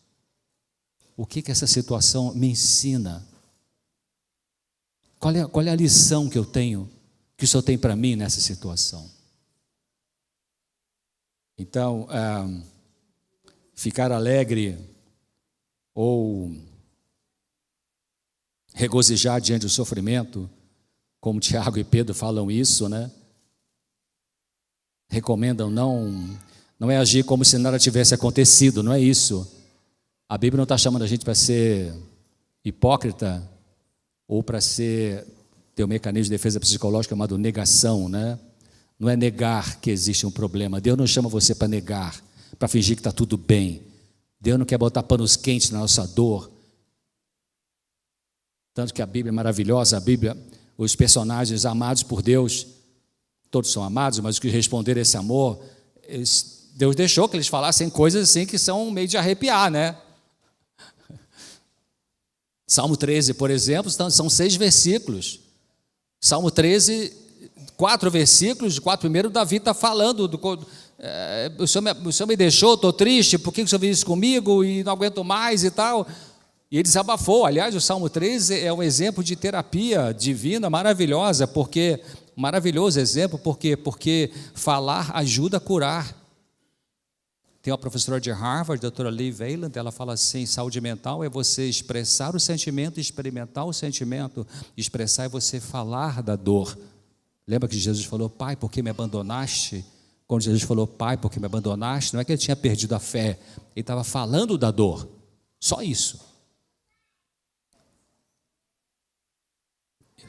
O que essa situação me ensina? Qual é a lição que eu tenho, que o Senhor tem para mim nessa situação? Então, ficar alegre ou regozijar diante do sofrimento, como Tiago e Pedro falam isso, recomendam, não é agir como se nada tivesse acontecido, não é isso. A Bíblia não está chamando a gente para ser hipócrita ou para ter um mecanismo de defesa psicológica chamado negação, Não é negar que existe um problema. Deus não chama você para negar, para fingir que está tudo bem. Deus não quer botar panos quentes na nossa dor. Tanto que a Bíblia é maravilhosa, a Bíblia, os personagens amados por Deus, todos são amados, mas os que responderam esse amor, Deus deixou que eles falassem coisas assim que são meio de arrepiar, Salmo 13, por exemplo, são 6 versículos. Salmo 13, 4 versículos, 4 primeiros, Davi está falando, o Senhor me deixou, estou triste, por que o Senhor fez isso comigo e não aguento mais e tal. E ele desabafou. Aliás, o Salmo 13 é um exemplo de terapia divina maravilhosa, maravilhoso exemplo, porque falar ajuda a curar. Tem uma professora de Harvard, a doutora Lee Valand, ela fala assim, saúde mental é você expressar o sentimento, experimentar o sentimento, expressar é você falar da dor. Lembra que Jesus falou, Pai, por que me abandonaste? Quando Jesus falou, Pai, por que me abandonaste? Não é que ele tinha perdido a fé, ele estava falando da dor, só isso.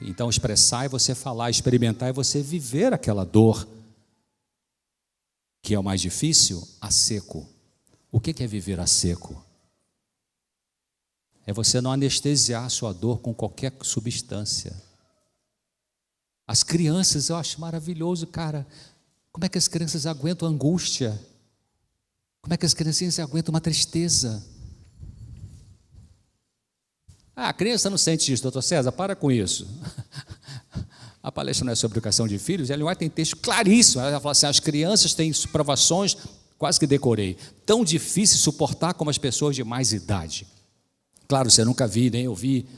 Então expressar é você falar, experimentar é você viver aquela dor. que é o mais difícil, a seco. O que é viver a seco? É você não anestesiar a sua dor com qualquer substância. As crianças, eu acho maravilhoso, cara. Como é que as crianças aguentam a angústia? Como é que as criancinhas aguentam uma tristeza? A criança não sente isso, doutor César, para com isso. A palestra não é sobre educação de filhos, Ellen White tem texto claríssimo. Ela fala assim, as crianças têm provações, quase que decorei, tão difícil suportar como as pessoas de mais idade. Claro, você nunca viu, nem ouvi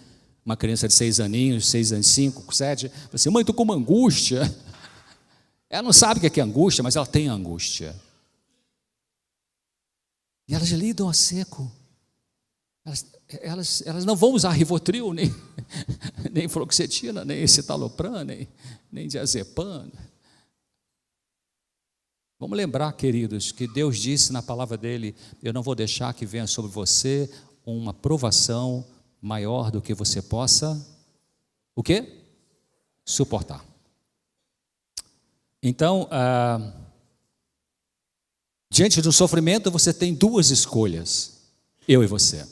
uma criança de 6 aninhos, 6 anos, 5, 7, assim, mãe, estou com uma angústia. Ela não sabe o que é angústia, mas ela tem angústia. E elas lidam a seco. Elas não vão usar Rivotril, nem fluoxetina, nem citalopram, nem diazepam. Vamos lembrar, queridos, que Deus disse na palavra dele, eu não vou deixar que venha sobre você uma provação maior do que você possa, o quê? Suportar. Então, diante do sofrimento, você tem duas escolhas, eu e você.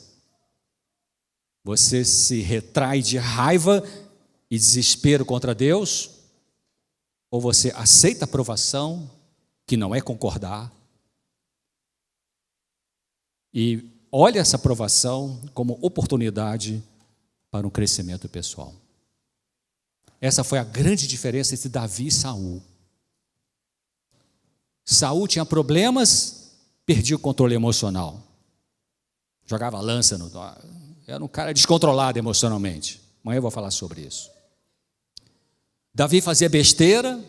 Você se retrai de raiva e desespero contra Deus, ou você aceita a provação, que não é concordar, e olha essa provação como oportunidade para um crescimento pessoal. Essa foi a grande diferença entre Davi e Saul. Saul tinha problemas, perdia o controle emocional. Jogava lança no... Era um cara descontrolado emocionalmente. Amanhã eu vou falar sobre isso. Davi fazia besteira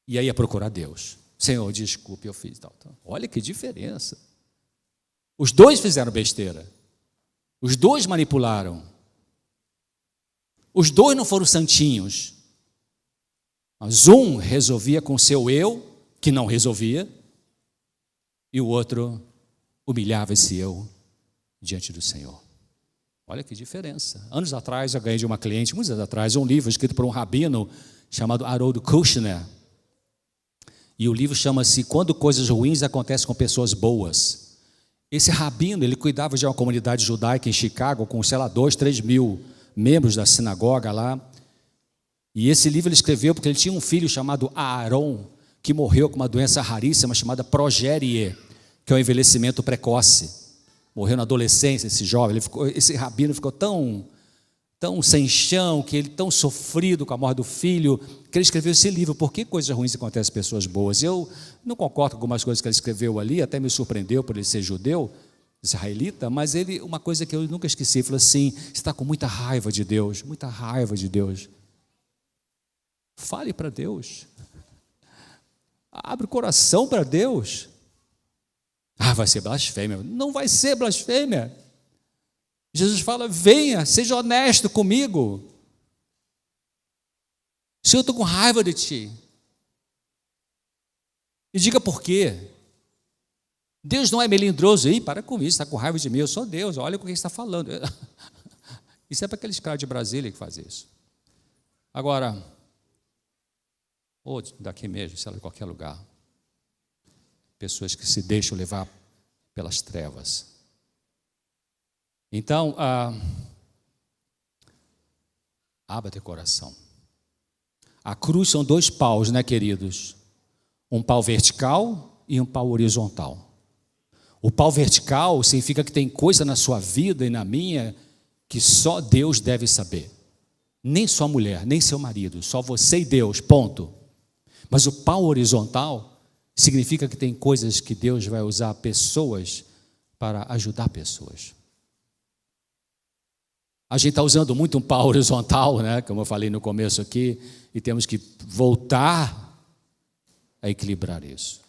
e aí ia procurar Deus. Senhor, desculpe, eu fiz tal. Olha que diferença. Os dois fizeram besteira. Os dois manipularam. Os dois não foram santinhos. Mas um resolvia com seu eu, que não resolvia, e o outro humilhava esse eu diante do Senhor. Olha que diferença. Anos atrás eu ganhei de uma cliente, muitos anos atrás, um livro escrito por um rabino chamado Harold Kushner. E o livro chama-se Quando Coisas Ruins Acontecem com Pessoas Boas. Esse rabino, ele cuidava de uma comunidade judaica em Chicago, com, 2, 3 mil membros da sinagoga lá. E esse livro ele escreveu porque ele tinha um filho chamado Aaron, que morreu com uma doença raríssima chamada progérie, que é o envelhecimento precoce. Morreu na adolescência esse jovem, esse rabino ficou tão sem chão, que ele tão sofrido com a morte do filho, que ele escreveu esse livro, Por que Coisas Ruins Acontecem com Pessoas Boas? Eu não concordo com algumas coisas que ele escreveu ali, até me surpreendeu por ele ser judeu, israelita, mas ele, uma coisa que eu nunca esqueci, falou assim, você está com muita raiva de Deus, muita raiva de Deus. Fale para Deus. Abre o coração para Deus. Vai ser blasfêmia. Não vai ser blasfêmia. Jesus fala, venha, seja honesto comigo. Senhor, eu estou com raiva de ti. E diga por quê. Deus não é melindroso. Para com isso, está com raiva de mim, eu sou Deus, olha o que está falando. Isso é para aqueles caras de Brasília que fazem isso. Agora, ou daqui mesmo, sei lá, de qualquer lugar. Pessoas que se deixam levar pelas trevas. Então, abra teu coração. A cruz são 2 paus, né, queridos? Um pau vertical e um pau horizontal. O pau vertical significa que tem coisa na sua vida e na minha que só Deus deve saber. Nem sua mulher, nem seu marido, só você e Deus, ponto. Mas o pau horizontal significa que tem coisas que Deus vai usar pessoas para ajudar pessoas. A gente está usando muito um pau horizontal, né? Como eu falei no começo aqui, e temos que voltar a equilibrar isso.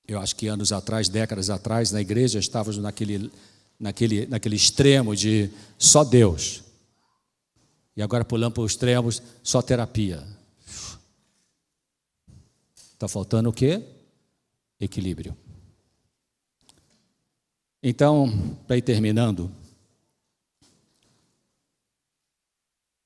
Eu acho que anos atrás, décadas atrás, na igreja estávamos naquele extremo de só Deus. E agora pulando para os extremos, só terapia. Está faltando o quê? Equilíbrio. Então, para ir terminando,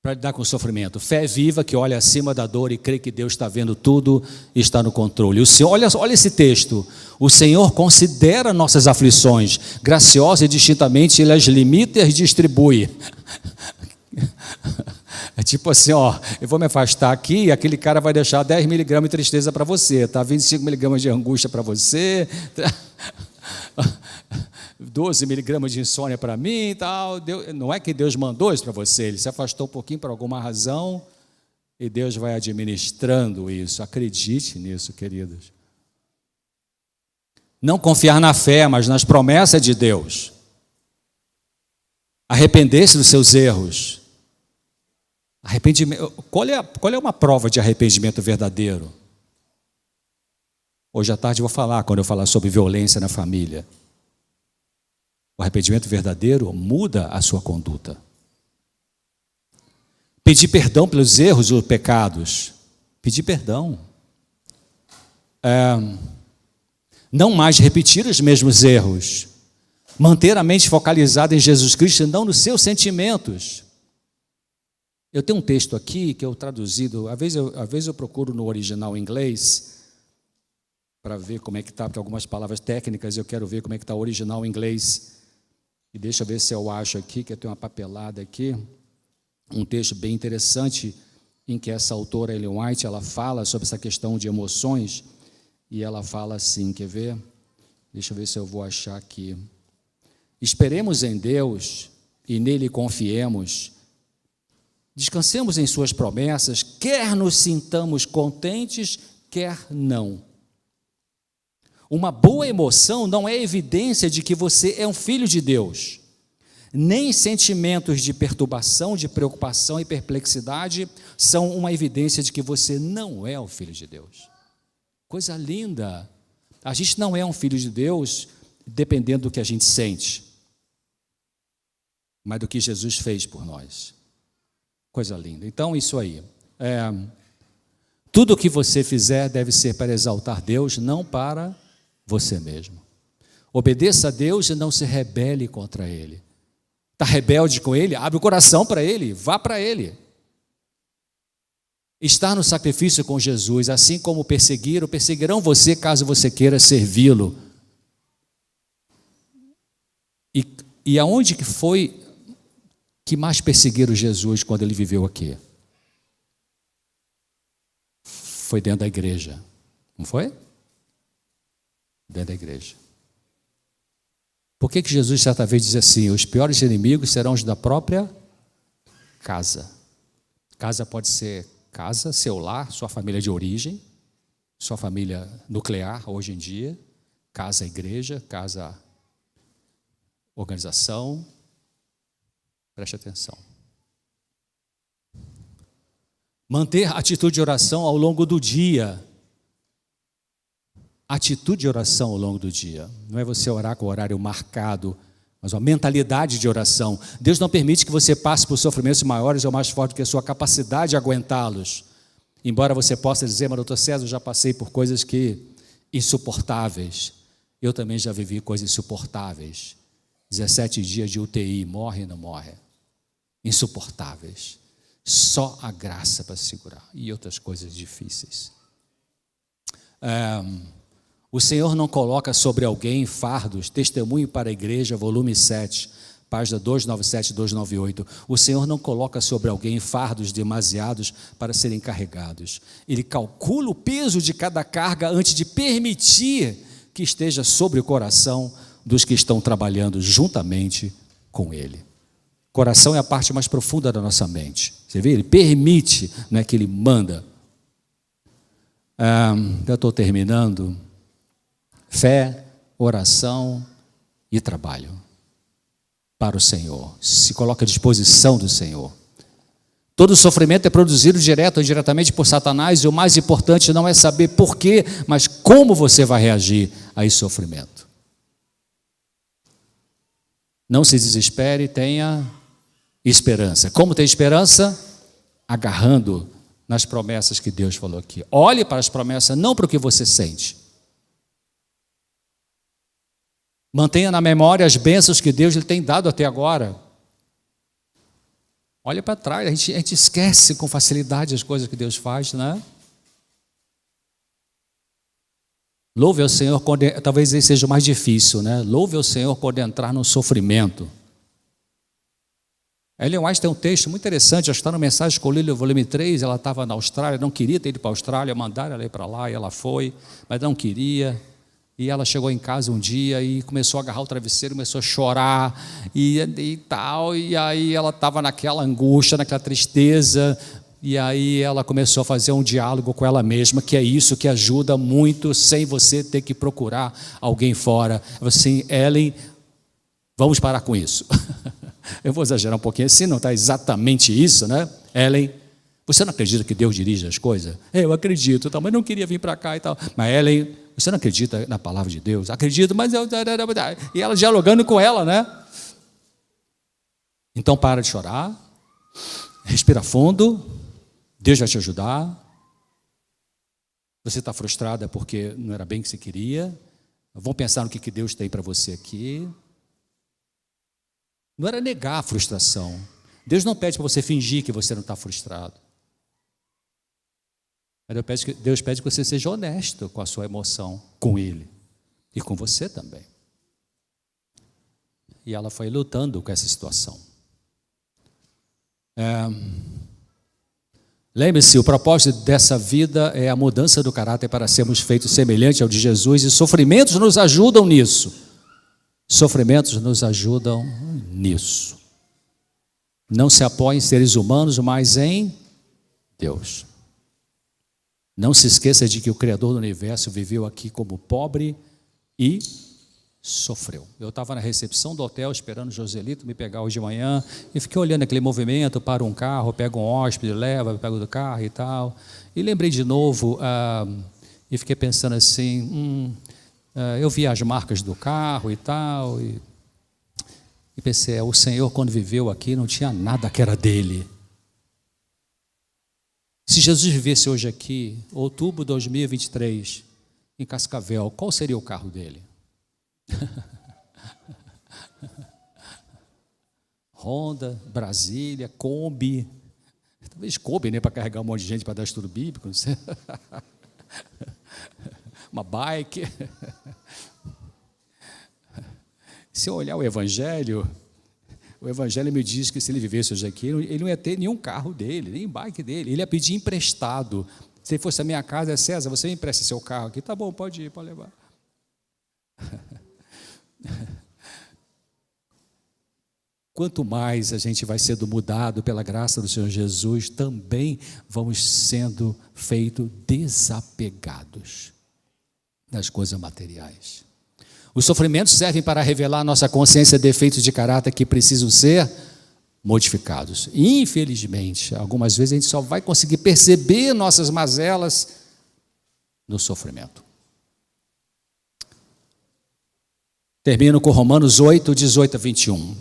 para lidar com o sofrimento. Fé viva que olha acima da dor e crê que Deus está vendo tudo e está no controle. O Senhor, olha esse texto. O Senhor considera nossas aflições, graciosa e distintamente Ele as limita e as distribui. É tipo assim, ó, eu vou me afastar aqui e aquele cara vai deixar 10 miligramas de tristeza para você, tá? 25 miligramas de angústia para você, 12 miligramas de insônia para mim e tal. Não é que Deus mandou isso para você, Ele se afastou um pouquinho por alguma razão e Deus vai administrando isso. Acredite nisso, queridos. Não confiar na fé, mas nas promessas de Deus. Arrepender-se dos seus erros. Arrependimento. Qual é uma prova de arrependimento verdadeiro? Hoje à tarde eu vou falar, quando eu falar sobre violência na família. O arrependimento verdadeiro muda a sua conduta. Pedir perdão pelos erros ou pecados. Pedir perdão. Não mais repetir os mesmos erros. Manter a mente focalizada em Jesus Cristo e não nos seus sentimentos. Eu tenho um texto aqui que eu traduzido, às vezes eu procuro no original em inglês para ver como é que está, porque algumas palavras técnicas eu quero ver como é que está o original em inglês. E deixa eu ver se eu acho aqui, que eu tenho uma papelada aqui, um texto bem interessante em que essa autora, Ellen White, ela fala sobre essa questão de emoções e ela fala assim, quer ver? Deixa eu ver se eu vou achar aqui. Esperemos em Deus e nele confiemos. Descansemos em suas promessas, quer nos sintamos contentes, quer não. Uma boa emoção não é evidência de que você é um filho de Deus. Nem sentimentos de perturbação, de preocupação e perplexidade são uma evidência de que você não é um filho de Deus. Coisa linda. A gente não é um filho de Deus dependendo do que a gente sente, mas do que Jesus fez por nós. Coisa linda. Então, isso aí. Tudo o que você fizer deve ser para exaltar Deus, não para você mesmo. Obedeça a Deus e não se rebele contra Ele. Está rebelde com Ele? Abre o coração para Ele, vá para Ele. Estar no sacrifício com Jesus, assim como perseguirão você caso você queira servi-lo. E aonde que foi que mais perseguiram Jesus quando Ele viveu aqui? Foi dentro da igreja, não foi? Dentro da igreja. Por que Jesus certa vez diz assim, os piores inimigos serão os da própria casa? Casa pode ser casa, seu lar, sua família de origem, sua família nuclear hoje em dia, casa igreja, casa organização. Preste atenção. Manter atitude de oração ao longo do dia. Atitude de oração ao longo do dia. Não é você orar com o horário marcado, mas uma mentalidade de oração. Deus não permite que você passe por sofrimentos maiores ou mais fortes do que a sua capacidade de aguentá-los. Embora você possa dizer, mas doutor César, eu já passei por coisas insuportáveis. Eu também já vivi coisas insuportáveis. 17 dias de UTI, morre ou não morre? Insuportáveis. Só a graça para segurar. E outras coisas difíceis. O Senhor não coloca sobre alguém fardos. Testemunho para a Igreja, volume 7, página 297 e 298. O Senhor não coloca sobre alguém fardos demasiados para serem carregados. Ele calcula o peso de cada carga antes de permitir que esteja sobre o coração dos que estão trabalhando juntamente com Ele. Coração é a parte mais profunda da nossa mente. Você vê? Ele permite, não é que Ele manda. Eu estou terminando. Fé, oração e trabalho para o Senhor. Se coloca à disposição do Senhor. Todo sofrimento é produzido direto ou indiretamente por Satanás, e o mais importante não é saber por quê, mas como você vai reagir a esse sofrimento. Não se desespere, tenha esperança. Como ter esperança? Agarrando nas promessas que Deus falou aqui. Olhe para as promessas, não para o que você sente. Mantenha na memória as bênçãos que Deus lhe tem dado até agora. Olha para trás, a gente esquece com facilidade as coisas que Deus faz, né? Louve ao Senhor quando, talvez esse seja o mais difícil, né? Louve ao Senhor quando entrar no sofrimento. Ellen White tem um texto muito interessante, acho que está no Mensagem Escolhida, volume 3, ela estava na Austrália, não queria ter ido para a Austrália, mandaram ela ir para lá, e ela foi, mas não queria. E ela chegou em casa um dia e começou a agarrar o travesseiro, começou a chorar e tal. E aí ela estava naquela angústia, naquela tristeza. E aí ela começou a fazer um diálogo com ela mesma, que é isso que ajuda muito, sem você ter que procurar alguém fora. Assim, Ellen, vamos parar com isso. Eu vou exagerar um pouquinho, assim não está exatamente isso, né? Ellen, você não acredita que Deus dirige as coisas? Eu acredito, mas não queria vir para cá e tal. Mas Ellen, você não acredita na palavra de Deus? Acredito, mas eu... E ela dialogando com ela, né? Então para de chorar, respira fundo, Deus vai te ajudar. Você está frustrada porque não era bem o que você queria. Vamos pensar no que Deus tem para você aqui. Não era negar a frustração. Deus não pede para você fingir que você não está frustrado. Mas Deus pede que você seja honesto com a sua emoção, com Ele e com você também. E ela foi lutando com essa situação. Lembre-se, o propósito dessa vida é a mudança do caráter para sermos feitos semelhantes ao de Jesus, e sofrimentos nos ajudam nisso. Sofrimentos nos ajudam nisso. Não se apoie em seres humanos, mas em Deus. Não se esqueça de que o Criador do Universo viveu aqui como pobre e sofreu. Eu estava na recepção do hotel esperando o Joselito me pegar hoje de manhã e fiquei olhando aquele movimento, para um carro, pega um hóspede, leva, pega do carro e tal. E lembrei de novo e fiquei pensando assim, eu vi as marcas do carro e tal, e pensei, o Senhor quando viveu aqui não tinha nada que era dele. Se Jesus vivesse hoje aqui, outubro de 2023, em Cascavel, qual seria o carro dele? Honda, Brasília, Kombi. Talvez Kombi, né, para carregar um monte de gente para dar estudo bíblico, não sei. Uma bike. Se eu olhar o Evangelho me diz que se ele vivesse hoje aqui, ele não ia ter nenhum carro dele, nem bike dele, ele ia pedir emprestado. Se fosse a minha casa, César, você me empresta seu carro aqui? Tá bom, pode ir, pode levar. Quanto mais a gente vai sendo mudado pela graça do Senhor Jesus, também vamos sendo feitos desapegados das coisas materiais. Os sofrimentos servem para revelar a nossa consciência de defeitos de caráter que precisam ser modificados. Infelizmente, algumas vezes a gente só vai conseguir perceber nossas mazelas no sofrimento. Termino com Romanos 8, 18 a 21.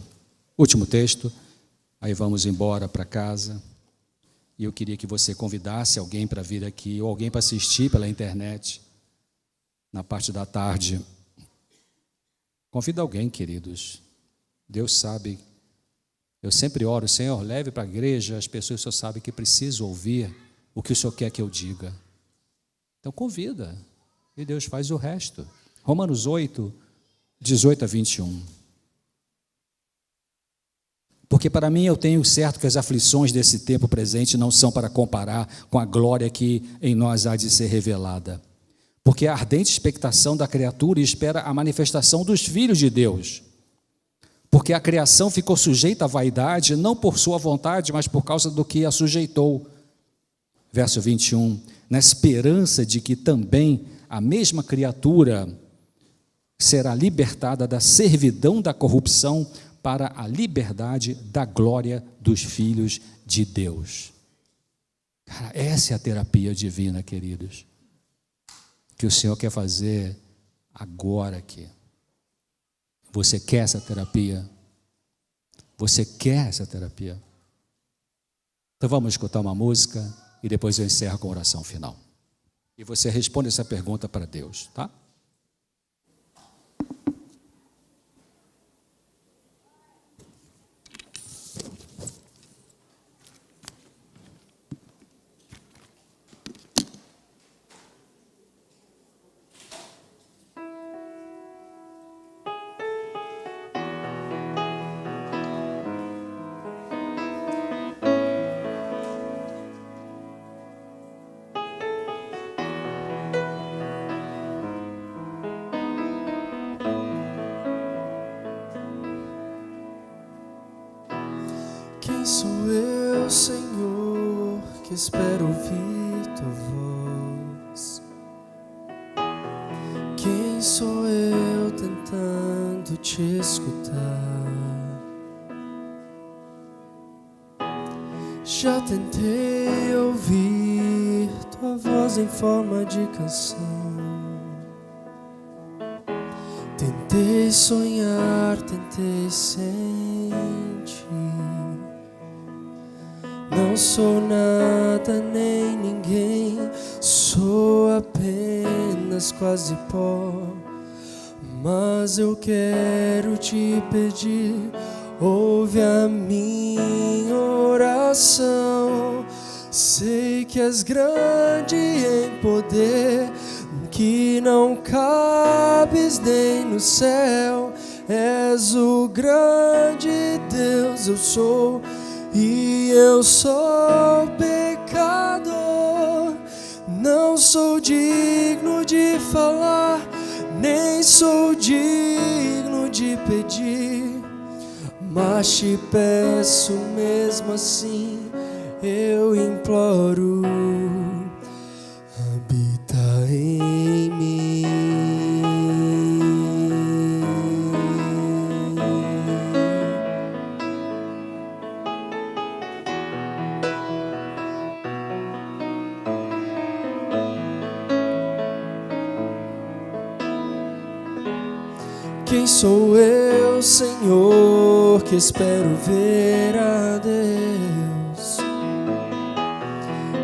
Último texto, aí vamos embora para casa. E eu queria que você convidasse alguém para vir aqui, ou alguém para assistir pela internet, na parte da tarde. Convida alguém, queridos. Deus sabe. Eu sempre oro, Senhor, leve para a igreja as pessoas que o Senhor sabe que precisam ouvir o que o Senhor quer que eu diga. Então convida, e Deus faz o resto. Romanos 8, 18 a 21. Porque para mim eu tenho certo que as aflições desse tempo presente não são para comparar com a glória que em nós há de ser revelada. Porque a ardente expectação da criatura espera a manifestação dos filhos de Deus. Porque a criação ficou sujeita à vaidade, não por sua vontade, mas por causa do que a sujeitou. Verso 21, na esperança de que também a mesma criatura será libertada da servidão da corrupção para a liberdade da glória dos filhos de Deus. Cara, essa é a terapia divina, queridos, que o Senhor quer fazer agora aqui. Você quer essa terapia? Você quer essa terapia? Então vamos escutar uma música e depois eu encerro com a oração final. E você responde essa pergunta para Deus, tá? Sou eu, Senhor, que espero ouvir tua voz. Quem sou eu tentando te escutar? Já tentei ouvir tua voz em forma de canção. Tentei sonhar, tentei sentir. Não sou nada nem ninguém, sou apenas quase pó. Mas eu quero te pedir, ouve a minha oração. Sei que és grande em poder, que não cabes nem no céu. És o grande Deus, eu sou. E eu sou pecador, não sou digno de falar, nem sou digno de pedir, mas te peço mesmo assim, eu imploro, habita em mim. Quem sou eu, Senhor, que espero ver a Deus?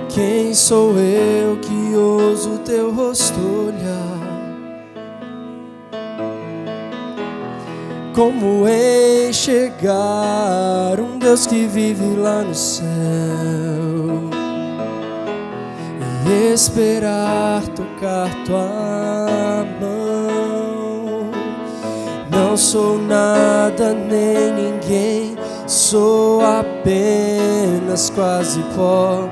Quem sou eu que ouso teu rosto olhar? Como enxergar um Deus que vive lá no céu e esperar tocar tua mão? Não sou nada nem ninguém, sou apenas quase pó.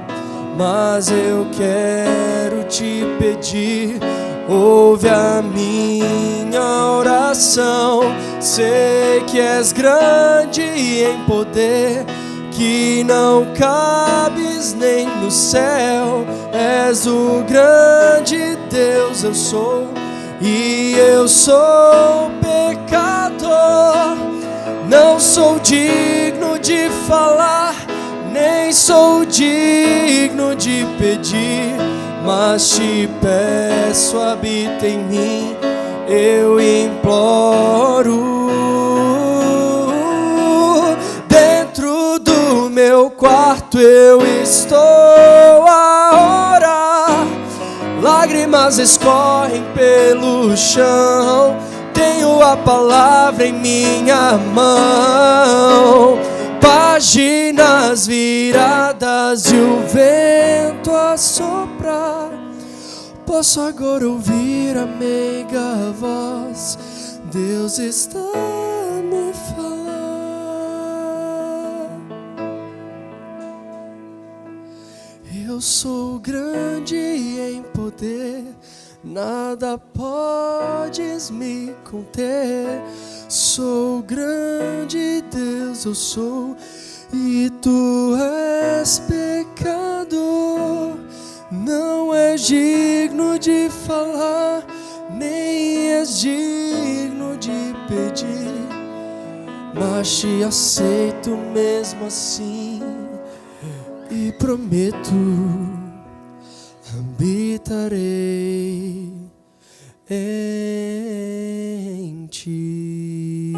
Mas eu quero te pedir, ouve a minha oração. Sei que és grande em poder, que não cabes nem no céu. És o grande Deus, eu sou. E eu sou pecador, não sou digno de falar, nem sou digno de pedir, mas te peço, habita em mim, eu imploro. Dentro do meu quarto eu estou a orar, lágrimas escorrem pelo chão, tenho a palavra em minha mão, páginas viradas e o vento a soprar. Posso agora ouvir a meiga voz, Deus está a me falar. Eu sou grande em poder, nada podes me conter. Sou grande Deus, eu sou, e tu és pecador. Não és digno de falar, nem és digno de pedir, mas te aceito mesmo assim e prometo, habitarei em ti.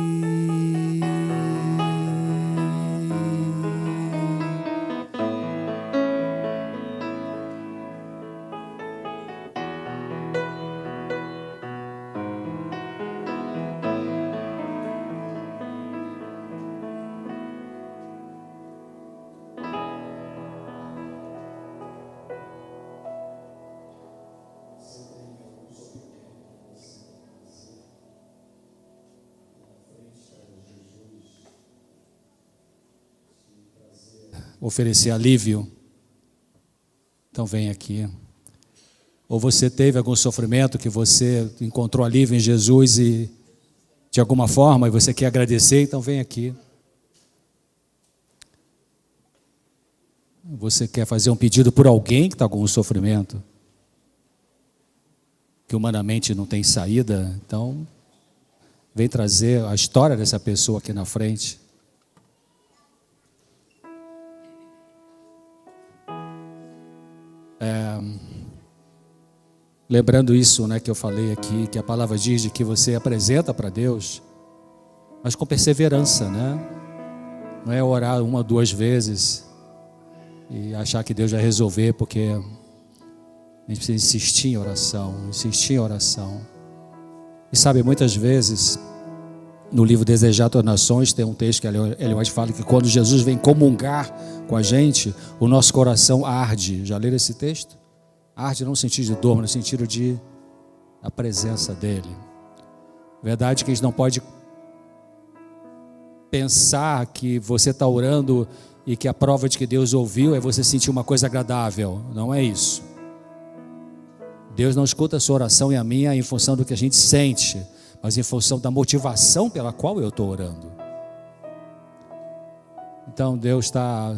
Oferecer alívio, então vem aqui. Ou você teve algum sofrimento que você encontrou alívio em Jesus e de alguma forma e você quer agradecer, então vem aqui. Você quer fazer um pedido por alguém que está com um sofrimento, que humanamente não tem saída, então vem trazer a história dessa pessoa aqui na frente. Lembrando isso, né, que eu falei aqui, que a palavra diz de que você apresenta para Deus, mas com perseverança, né? Não é orar uma ou duas vezes e achar que Deus vai resolver, porque a gente precisa insistir em oração, insistir em oração. E sabe, muitas vezes, no livro Desejar as Nações, tem um texto que Ellen White fala que quando Jesus vem comungar com a gente, o nosso coração arde. Já leram esse texto? Arde não no sentido de dor, mas no sentido de a presença dele. Verdade que a gente não pode pensar que você está orando e que a prova de que Deus ouviu é você sentir uma coisa agradável. Não é isso. Deus não escuta a sua oração e a minha em função do que a gente sente, mas em função da motivação pela qual eu estou orando. Então Deus está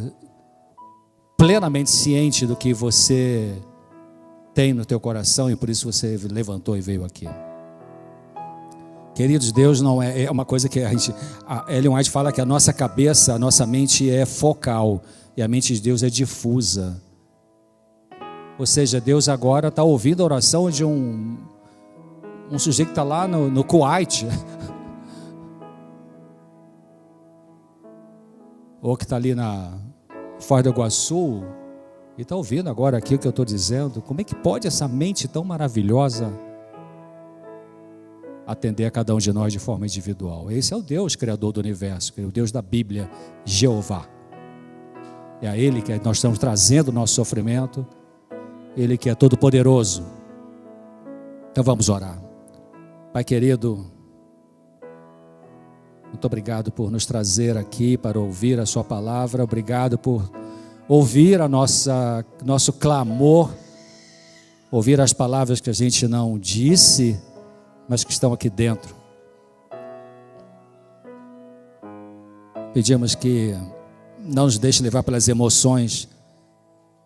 plenamente ciente do que você tem no teu coração e por isso você levantou e veio aqui. Queridos, Deus não é uma coisa que a Ellen White fala que a nossa cabeça, a nossa mente é focal e a mente de Deus é difusa. Ou seja, Deus agora está ouvindo a oração de um sujeito que está lá no Kuwait, ou que está ali na Foz do Iguaçu, e está ouvindo agora aqui o que eu estou dizendo. Como é que pode essa mente tão maravilhosa atender a cada um de nós de forma individual? Esse é o Deus criador do universo, o Deus da Bíblia, Jeová. É a Ele que nós estamos trazendo o nosso sofrimento, Ele que é todo poderoso. Então vamos orar. Pai querido, muito obrigado por nos trazer aqui para ouvir a sua palavra. Obrigado por ouvir nosso clamor, ouvir as palavras que a gente não disse, mas que estão aqui dentro. Pedimos que não nos deixe levar pelas emoções,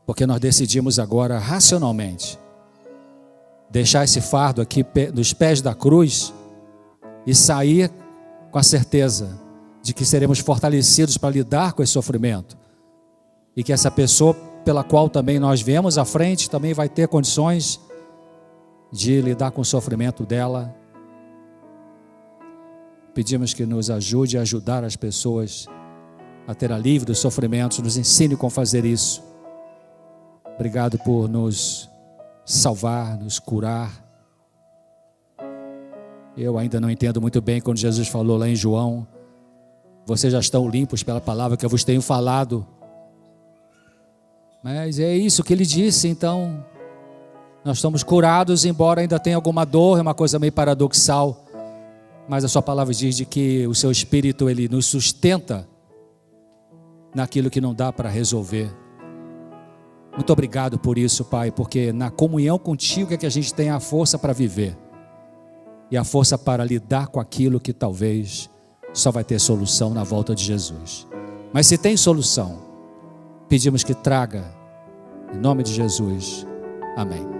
porque nós decidimos agora racionalmente deixar esse fardo aqui nos pés da cruz e sair com a certeza de que seremos fortalecidos para lidar com esse sofrimento e que essa pessoa pela qual também nós viemos à frente também vai ter condições de lidar com o sofrimento dela. Pedimos que nos ajude a ajudar as pessoas a ter alívio dos sofrimentos, nos ensine como fazer isso. Obrigado por nos salvar, nos curar. Eu ainda não entendo muito bem quando Jesus falou lá em João: vocês já estão limpos pela palavra que eu vos tenho falado. Mas é isso que ele disse. Então nós estamos curados, embora ainda tenha alguma dor. É uma coisa meio paradoxal, mas a sua palavra diz de que o seu Espírito, ele nos sustenta naquilo que não dá para resolver. Muito obrigado por isso, Pai, porque na comunhão contigo é que a gente tem a força para viver e a força para lidar com aquilo que talvez só vai ter solução na volta de Jesus. Mas se tem solução, pedimos que traga, em nome de Jesus. Amém.